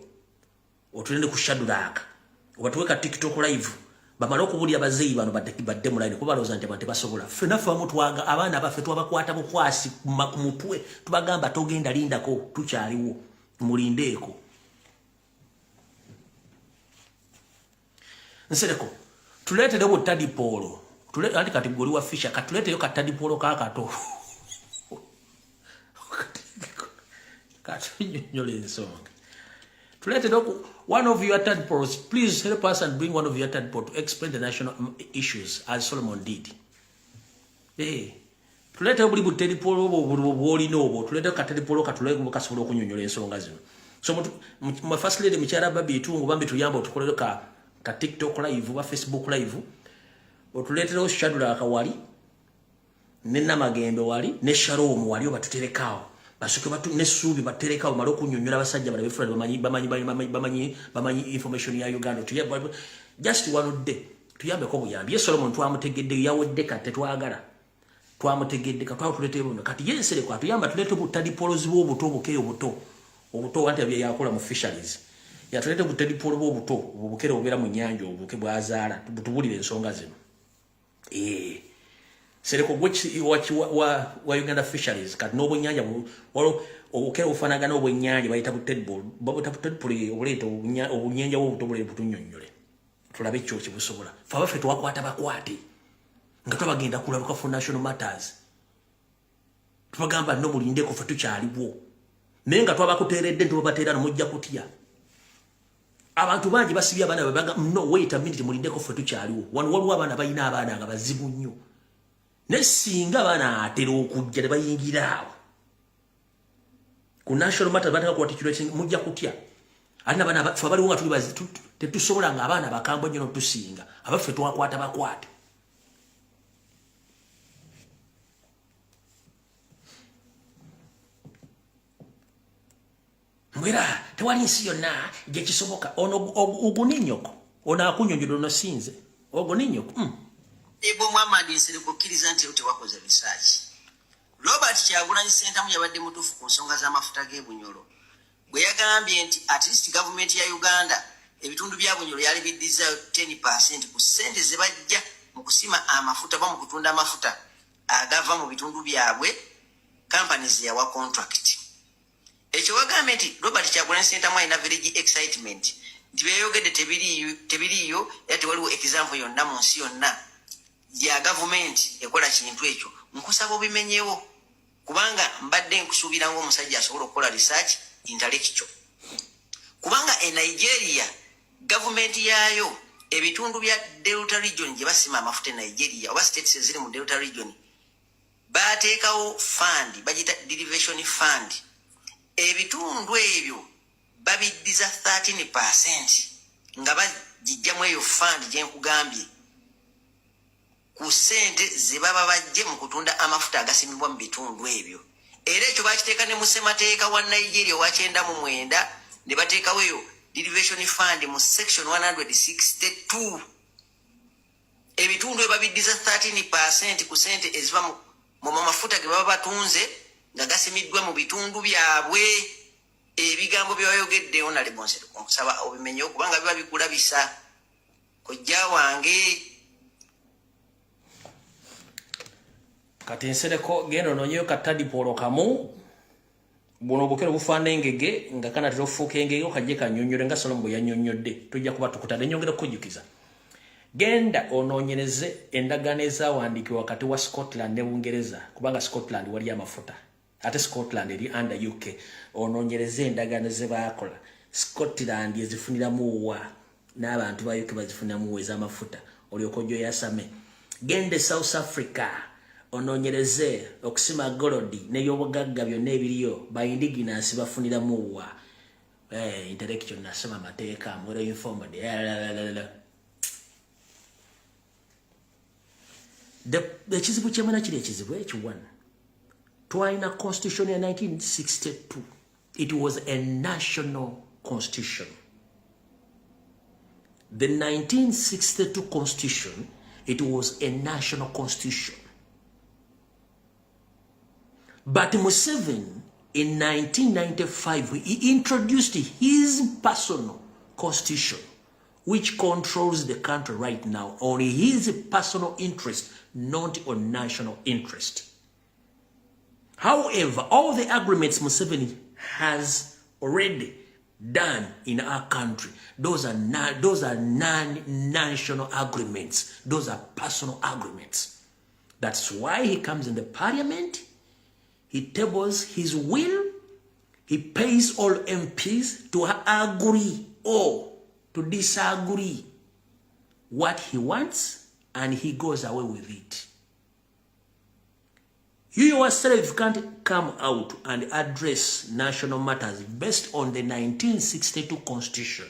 otulende ku Shadraka obatuweka TikTok live bamala okubulya abazeyi bano badde mu line kuba loza nti abantu basobola fena famu twaga abana abafe twabakwata bukwasi ku mutwe tubagamba togenda lindako tukyaliwo mulindeeko nsereko tuletere bo tadi polo tulete kategori wa fisha katulete yo katadi polo kakato katunyole nsonga tulete doku one of your tadpoles please help us and bring one of your tadpole to explain the national issues as Solomon did tulete buli butedi polo boli nobo tulete katadi polo katuleke mukasobola okunyonyola ensonga zino so mu First Lady michara babi etungu bambi tuyamba tukolero ka TikTok live wa Facebook live otuletero Shadraka wali ne namagembe wali ne Shalom wali obatuterekawo basuke batu ne subi baterekawo malo kunyonyola basajja bala befred bamanyi information ya Uganda tuyamba just one day tuyambe ko buyambi Solomon twamutegedde yawedde kate twagala twamutegedde katwa tuletero kati yensere kwa tuyamba tulete butadi polozi bo buto bukeyo obuto wanti abye yakola mu fisheries ya tulete butadi polo bo buto obukere obera mu nyanja obuke bwazala tubulire ensonga zino sereko wa Uganda fisheries kati no bonyanja walo obukere ufanaga no bonyanja bayita butadi polo obuleto obunyanja wo butobule butunyonyole tulabe kyo kibusobola fa bafe twakwata bakwate nga twabagenda kulabuka for national matters tubagamba no mulinde ko fatu kyaliwo nenga twabakuteredde ntubabatera no mujja kutya abantu bangi basibya abana babaga no wait a minute mulindeko fetu kyaliwo wano waliwo abana bayina abana nga bazibu nnyo nesinga abana atera okujja ne bayingiraawo ku national matter bataka kuwatikirwa mujja kutya alina abana fe abaliwo nga tuli tetusobola nga abana bakambwe nnyo notusinga abaffe twakwata bakwate mwera tewali nsi yonna gye kisoboka ono oguninyoko ono akunyonyola ono sinze oguninyoko Ebo Muhammad nkukkiriza nti tewakoze research. Robert Kyagulanyi Ssentamu yabadde mutuufu ku nsonga z'amafuta g'ebunyolo bwe yagambye nti at least government ya Uganda ebitundu bya bunyolo yali biddiza 10% ku ssente ze bajja mu kusima amafuta ba mu kutunda amafuta agava mu bitundu byabwe companies yawa contract. Ekyo wagambye nti Robert Kyagulanyi Ssentamu alina village excitement nti beyogedde tebiriyo yati waliwo example yonna mu nsi yonna ya government ekola kintu ekyo nkusaba obimenyewo kubanga mbadde nkusuubira ng'omusajja asobola okukola research intellectual kubanga Nigeria government yayo ebitundu bya Delta region gye basima amafuta Nigeria oba states eziri mu Delta region bateekawo fund bagita derivation fund ebitundu ebyo babiddiza 13% nga bagijjamu eyo fund gye nkugambye ku ssente ze baba bajje mu kutunda amafuta agasimibwa mu bitundu ebyo era ekyo bakiteeka ne mu ssemateeka wa Nigeria wa 99 ne bateekawo eyo derivation fund mu section 162 ebitundu ebabiddiza 13% ku ssente eziva mu mafuta ge baba batunze nga gasimiddwa mu bitundu byabwe ebigambo by'ayogedde Honorable Nsere okusaba obimenye kubanga biba bikulabisa kojja wange kati nsereko gendo nonyeyo katadi polo kamu Buno bukero bufana engege nga kana tofuuka engege okajje kanyonyole nga Solombo yanyonyodde tujja kuba tukutana nyongera kujjukiza. Genda onoonyereze endagaano ezawandiikibwa wakati wa Scotland ne Bungereza kubanga Scotland wali amafuta ate Scotland eri under UK. Onoonyereze endagaano ze baakola Scotland ezifuniramu wa n'abantu ba UK bazifuniramu ez'amafuta olyoka ojjo yasame. Gende South Africa onoonyereze okusima golodi n'ebyobugagga byonna ebiriyo bayindiginansi bafuniramu wa intellectual nasoma amateeka mwere informed. The kizibu kyemana kiri ekizibu ekiwano twalina constitution ya 1962. It was a national constitution. The 1962 constitution, it was a national constitution. But Museveni in 1995 he introduced his personal constitution which controls the country right now on his personal interest, not on national interest. However, all the agreements Museveni has already done in our country, those are non-national agreements. Those are personal agreements. That's why he comes in the parliament, he tables his will, he pays all MPs to agree or to disagree what he wants, and he goes away with it. You yourself can't come out and address national matters based on the 1962 constitution.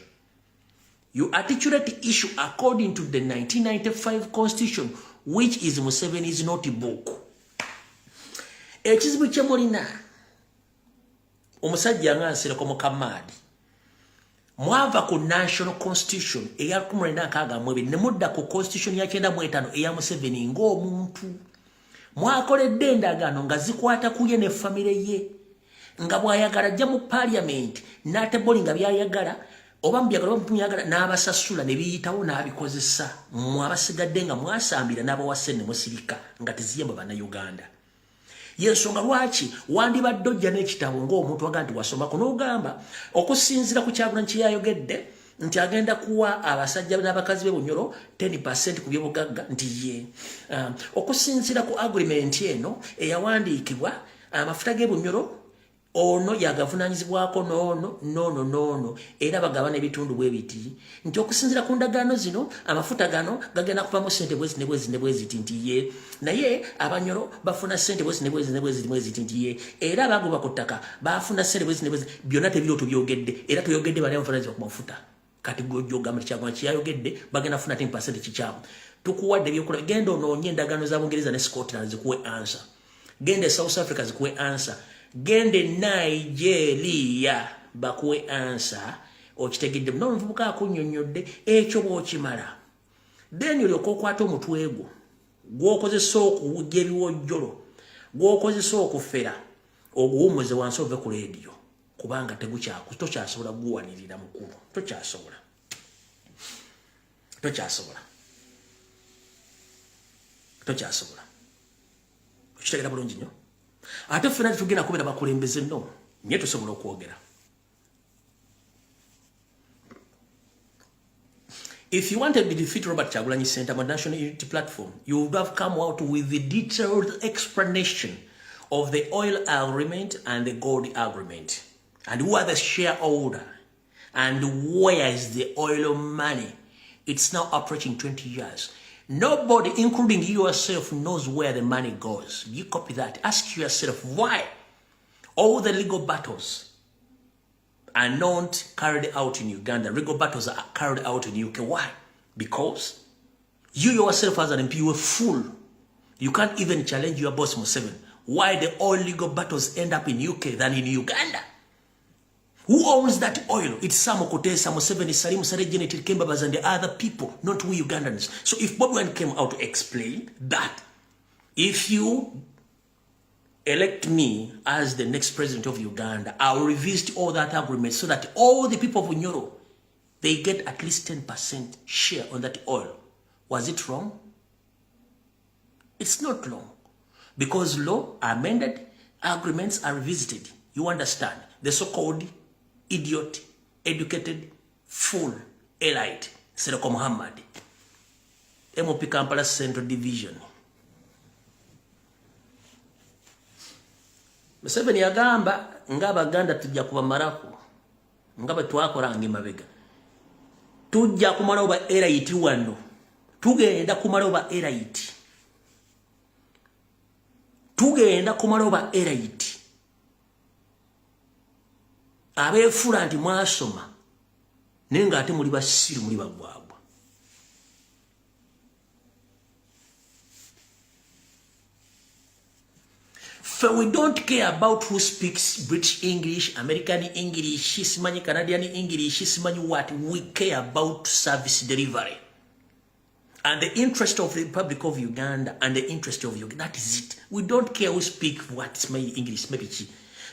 You articulate the issue according to the 1995 constitution, which is Museveni's notebook. Ekizibu kyemulina omusajja nga nsireko mukamadi mwava ku national constitution eya 1962 ne mudda ku constitution ya 1995 eya Museveni ng'omuntu. Mwakoledde endagaano nga zikwata kuye ne famire ye nga bw'ayagala ajja mu parliament n'atebolinga byayagala oba mubyagala oba muyagala n'abasasula ne biyitawo n'abikozesa mmwe abasigadde nga mwasambira n'abawasse ne musirika nga teziyamba bannayuganda. Yensonga lwaki wandibadde ojja n'ekitabo ng'omuntu waga nti wasomako n'ogamba okusinziira ku Kyagulanyi kye yayogedde nti agenda kuwa abasajja n'abakazi be Bunyoro 10% ku byobugagga nti ye okusinziira ku agreement eno eyawandiikibwa amafuta ge Bunyoro ono yagavunaanyizibwako nono era bagabana ebitundu bwe biti nti okusinziira ku ndagaano zino amafuta gano gagenda kuvamu ssente bweziti nti ye naye Abanyoro bafuna ssente bweziti nti ye era abagoba ku ttaka bafuna ssente bweziti byonna tebiri otubyogedde era tuyogedde bali abavunaanyizibwa ku mafuta kati gw'ojjogamba Kyagulanyi kyeyayogedde bagenda kufuna 10% kikyamu. Tukuwadde ebyokulaba genda onoonye endagaano za Bungereza ne Scotland zikuwe answer. Gende South Africa zikuwe answer. Gende Nigeria bakuwe answer. Okitegedde muno omuvubuka akunnyonnyodde ekyo bw'okimala then olyoka okwata omutwe gwo gw'okozesa okuwujja ebiwojjolo gw'okozesa okufera oguwummuze wansi ove ku leediyo kubanga tokyasobola guwanirira mukulu tokyasobola okitegera bulungi nnyo ate ffena tetugenda kubeera bakulembeze nno nye tusobola okwogera. If you wanted to defeat Robert Kyagulanyi Center on National Unity Platform, you would have come out with the detailed explanation of the oil agreement and the gold agreement. And who are the shareholder? And where is the oil money? It's now approaching 20 years. Nobody, including you yourself, knows where the money goes. You copy that. Ask yourself why all the legal battles are not carried out in Uganda. Legal battles are carried out in UK. Why? Because you yourself as an MP, you are fool. You can't even challenge your boss Museveni. Why the all legal battles end up in UK than in Uganda? Who owns that oil? It's Sam Okotesa, Museveni, Salim Sare, Janet Kembabas, and the other people, not we Ugandans. So if BOBIwine came out to explain that, if you elect me as the next president of Uganda, I will revisit all that agreement so that all the people of Unyoro, they get at least 10% share on that oil. Was it wrong? It's not wrong. Because law amended, agreements are revisited. You understand? The so-called idiot, educated, fool, elite, Sereko Muhammad. MOP Kampala Central Division. Museveni agamba ng'Abaganda tujja kuba maraku nga bwe twakola ng'emabega. Tujja kumala oba elite wano. Tugenda kumala oba elite. Tugenda kumala oba elite. Abeefula nti mwasoma naye ng'ate muli basiru muli bagwagwa. For we don't care about who speaks British English, American English, Simanyi Canadian English, Simanyi what. We care about service delivery. And the interest of the Republic of Uganda and the interest of Uganda. That is it. We don't care who speak what's my English, maybe.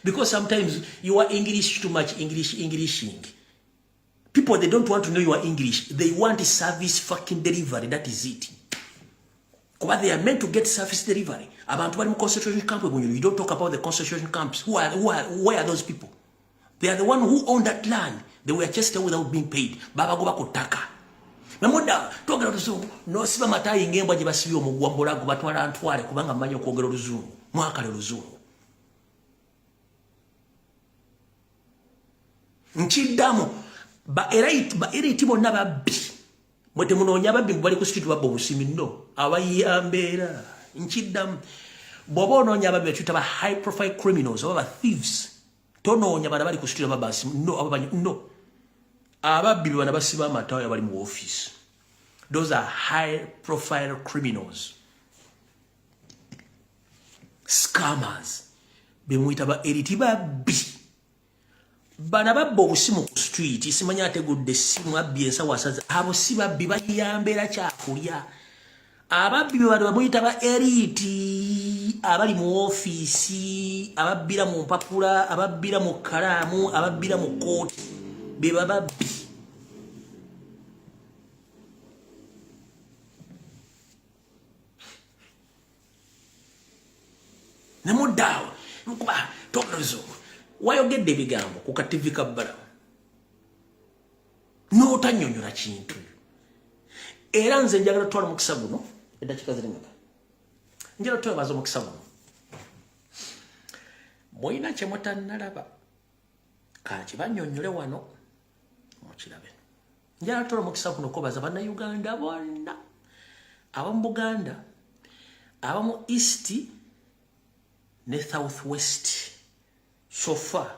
Because sometimes you are English too much, Englishing. People, they don't want to know your English. They want service fucking delivery. That is it. Because they are meant to get service delivery. Abantu bali mu concentration camp, you don't talk about the concentration camps. Where are those people? They are the one who own that land. They were just there without being paid. Baba go bakutaka. Namuda togera luzungu no siba matayi ngembwa gye basibye omugwambola go batwala ntwale kubanga mmanyi okwogera oluzungu. Mwakale oluzungu. Nchidamu ba elite bonna babbi. Mwete munoonya babbi bali ku street babbo busimi no. Abayambera. Nchidamu bobo onoonya babbi tuta ba high profile criminals oba thieves. Tonoonya bana bali ku street babasi no ababanyi no. Ababbi bana basiba amatayo bali mu office. Those are high profile criminals. Scammers. Bemwita ba elite babbi. Bana babbo obusimu ku street simanya ategudde simu abbi ensawo asaza abo si babbi bayambera kyakulya. Ababbi bano bamuyita ba elite abali mu office ababbira mu mpapula ababbira mu kalaamu ababbira mu kooti be bababbi. Namudawo nkuba tokozo wayogedde ebigambo ku kativi kabbala n'otanyonyola kintu era nze njagala tutwala mukisa guno eddakiika ziringa njagala twebaza omukisa guno mulina kye mutannalaba kakibanyonyole wano mukirabe njagala tutwala omukisa guno kobaza bannayuganda bonna abamu Buganda abamu East ne South West. So far,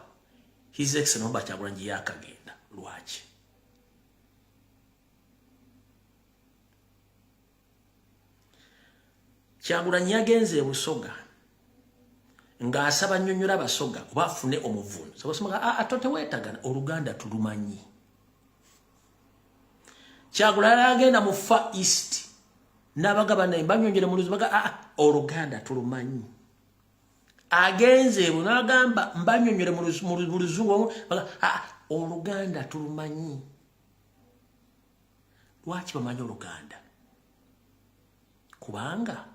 His Excellency Robert Kyagulanyi yakagenda lwaki. Kyagulanyi yagenze e Busoga ng'asaba nnyonnyola Abasoga oba afune omuvuno. Sabasoma atote weetagana Oluganda tulumanyi. Kyagulanyi agenda mu Far East n'abagabana banyonyole mu Luzubaga Oluganda tulumanyi. Agenze bunagamba mbanyonyole mu Luzungu Oluganda tulumanyi. Lwaki bamanyi Oluganda? Kubanga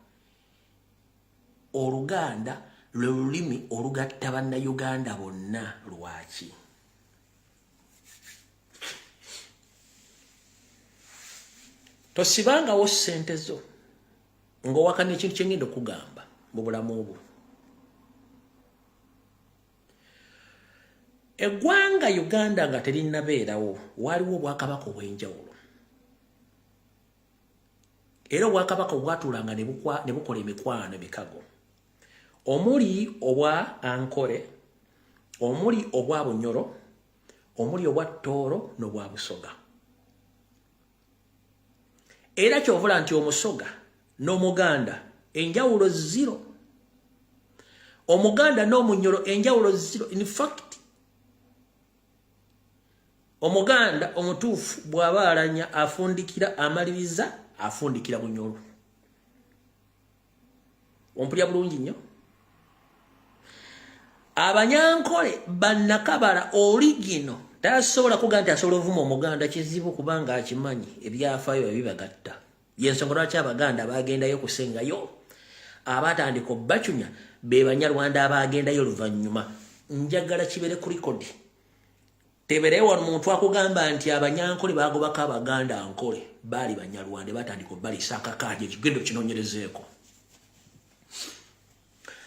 Oluganda lwe lulimi olugatta bannayuganda bonna. Lwaki? Tosibangawo ssente zo ng'owakana ekintu kye ngenda okugamba mu bulamu obwo. Eggwanga Uganda nga terinnabeerawo waliwo obwakabaka obw'enjawulo. Era obwakabaka obwatuulanga ne bukola emikwano emikago. Omuli obwa Ankole, omuli obwa Bunyoro, omuli obwa Tooro n'obwa Busoga. Era kyovula nti Omusoga n'Omuganda enjawulo zero. Omuganda n'Omunyoro enjawulo zero. In fact, Omuganda omutuufu bw'aba alanya afundikira amaliriza afundikira Bunyoro. Ompulya bulungi nnyo. Abanyankole bannakabala origino tasobola kuga nti asobola ovuma Omuganda kizibu kubanga akimanyi ebyafaayo ebibagatta. Yensonga lwaki Abaganda bagendayo kusengayo abatandika obbacunya be Banyarwanda abagendayo oluvannyuma njagala kibere ku record teberewa omuntu akugamba nti abanyankole bagobako abaganda ankole bali banyalwande batandika bali sakakaje kigendo kinonyerezeeko.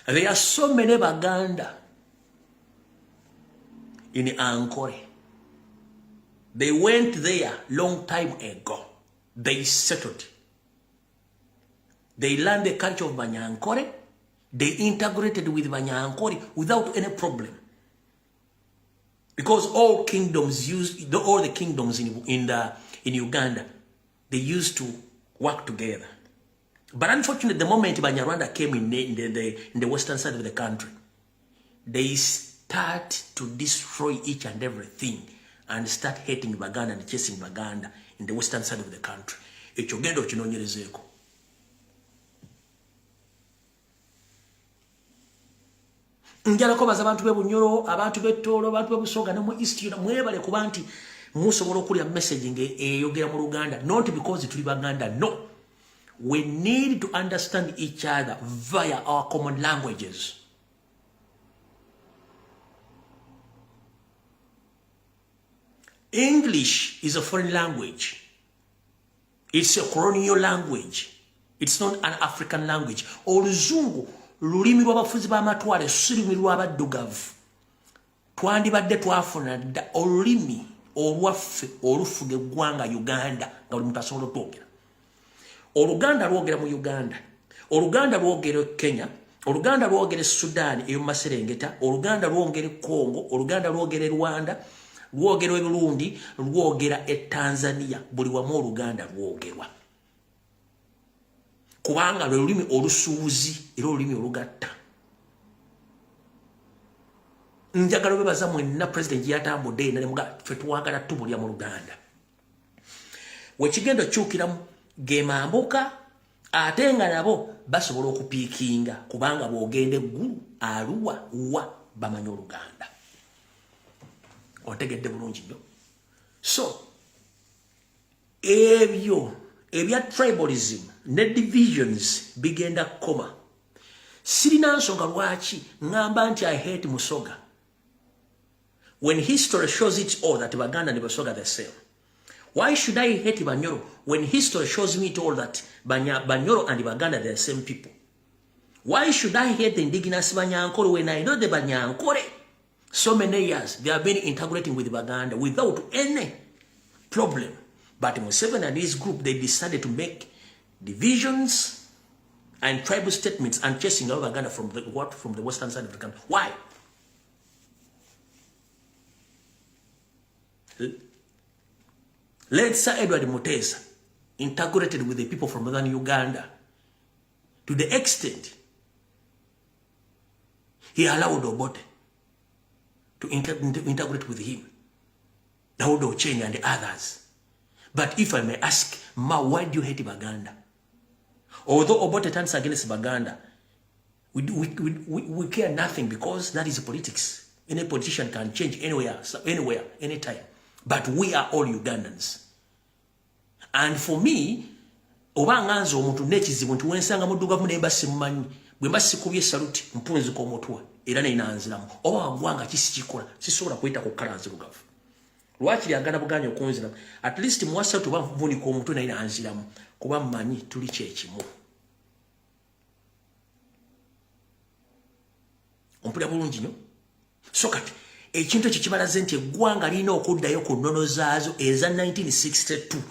There are so many baganda in Ankole. They went there long time ago. They settled. They learned the culture of Banyankore. They integrated with Banyankore without any problem. Because all the kingdoms in Uganda, they used to work together. But unfortunately, the moment Banyarwanda came in the western side of the country, they start to destroy each and everything and start hating Baganda and chasing Baganda in the western side of the country. Echogendo chinonyerezeko. Njala ko baza abantu bebunyoro, abantu betolo, abantu bebusoga ne mu east yona mwebale kuba nti musobola okulya messaging eyogera mu Luganda, not because tuli Baganda, no. We need to understand each other via our common languages. English is a foreign language. It's a colonial language. It's not an African language. Oluzungu lulimi lw'abafuzi b'amatwale sulimi lw'abaddugavu. Twandibadde twafuna dda olulimi olwaffe olufuga eggwanga Uganda nga buli muntu asobola okwogera. Oluganda lwogera mu Uganda. Oluganda lwogera Kenya. Oluganda lwogera Sudan eyo Maserengeta. Oluganda lwogera Congo. Oluganda lwogera Rwanda. Lwogera Burundi. Lwogera Tanzania. Buli wamu Oluganda lwogerwa. Kubanga lwe lulimi olusuuzi era olulimi olugatta. Njagala bebaza mwenna president yatambudde ne muga ffe twagala tubulya mu Luganda. Wekigendo kyukiramu gemambuka ate nga nabo basobola okupiikinga kubanga bwogende ggulu Arua wa bamanyi Oluganda. Otegedde bulungi nnyo. So ebya tribalism ne divisions bigenda koma. Sirina nsonga lwaki ngamba nti I hate Musoga. When history shows it all that Baganda and Basoga are the same. Why should I hate Banyoro when history shows me it all that Banyoro and Baganda are the same people? Why should I hate the indigenous Banyankore when I know the Banyankore so many years they have been integrating with Baganda without any problem? But Museveni and his group, they decided to make divisions and tribal statements and chasing out Baganda from the western side of the country. Why? Let Sir Edward Mutesa integrated with the people from northern Uganda to the extent he allowed Obote to integrate with him, Daudo Chenya and the others. But if I may ask, Ma, why do you hate Baganda? Although Obote turns against Baganda, we care nothing because that is politics. Any politician can change anywhere, anytime. But we are all Ugandans. And for me, obanganzo omuntu nekizibu nti wensanga muddugavu nemba simumanyi bwe mbasikubye salute mpunzi ko mutwa era ne inanziramu oba wangwanga kisikikola sisobola kwita ku kala nzirugavu lwaki lyagana buganya okunziramu at least mwasa tuba mvuni ko mutwe na inanziramu kuba mmanyi tuli kyekimu ompulya bulungi nyo so kati ekintu ekyo kibalaze nti eggwanga lirina okuddayo ku nnono zaazo eza 1962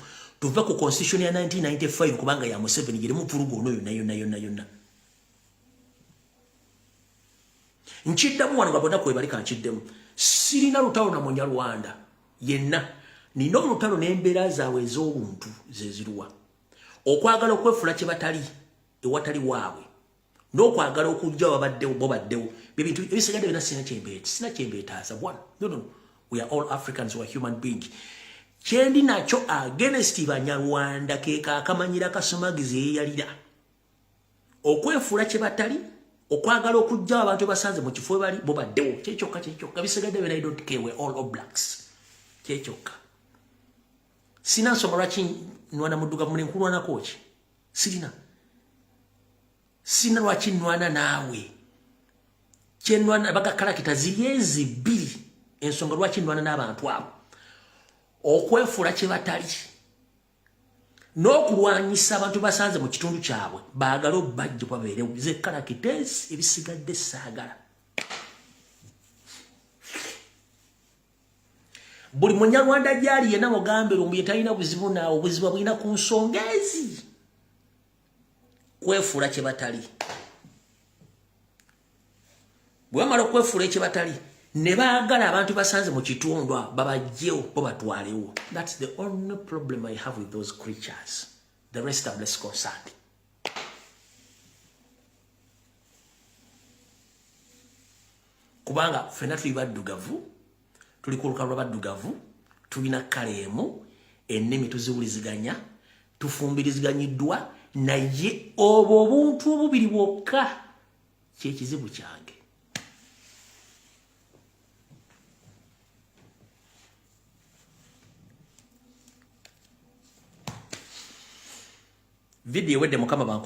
tuva ku constitution ya 1995 kubanga ya Museveni girimu purugo ono yonna. Nchiddamu wano gabona kwebalika nchiddemu. Sirina lutalo na Munyarwanda yenna. Nina olutalo n'embeera zaabwe ez'obuntu zeziruwa. Okwagala okwefula kye batali ewatali waabwe. N'okwagala okujja wabaddewo bo baddewo. Ebintu ebisigadde byonna sina kyembeetaasa bwana. No. We are all Africans, we are human beings. Chendi nacho against Banyarwanda ke kakamanyira kasumagize yeyalira. Okwefula kye batali, okwagala okujja abantu basanze mu kifo bali bo baddewo. Kyekyoka bisigadde byonna I don't care, we all blacks. Kyekyoka. Sina nsonga lwaki nwana muddugavu muli nkulwana koki. Sina lwaki nwana naawe. kyenwana bakakalakita ziyezi bbiri ensonga lwaki nwana n'abantu abo okwefuula kye batali n'okulwanyisa abantu basanze mu kitundu kyabwe baagala obbajja babeerewo zekalakitesi ebisigadde saagala buli munyarwanda gyali yenna mugambe Lumbuye talina buzibu naawe obuzibu bulina ku nsonga ezi kwefuula kye batali bwe bamala okwefuula ekye batali ne baagala abantu basanze mu kitundu babajjewo bo batwalewo. That's the only problem I have with those creatures. The rest are less concerned. Kubanga fena tuli baddugavu tuli ku lukalwa baddugavu tulina kala emu ennimi tuziwuliziganya tufumbirizganyiddwa naye obwo obuntu obubiri bwokka kyekizibu kyange. Video wedde mukama banko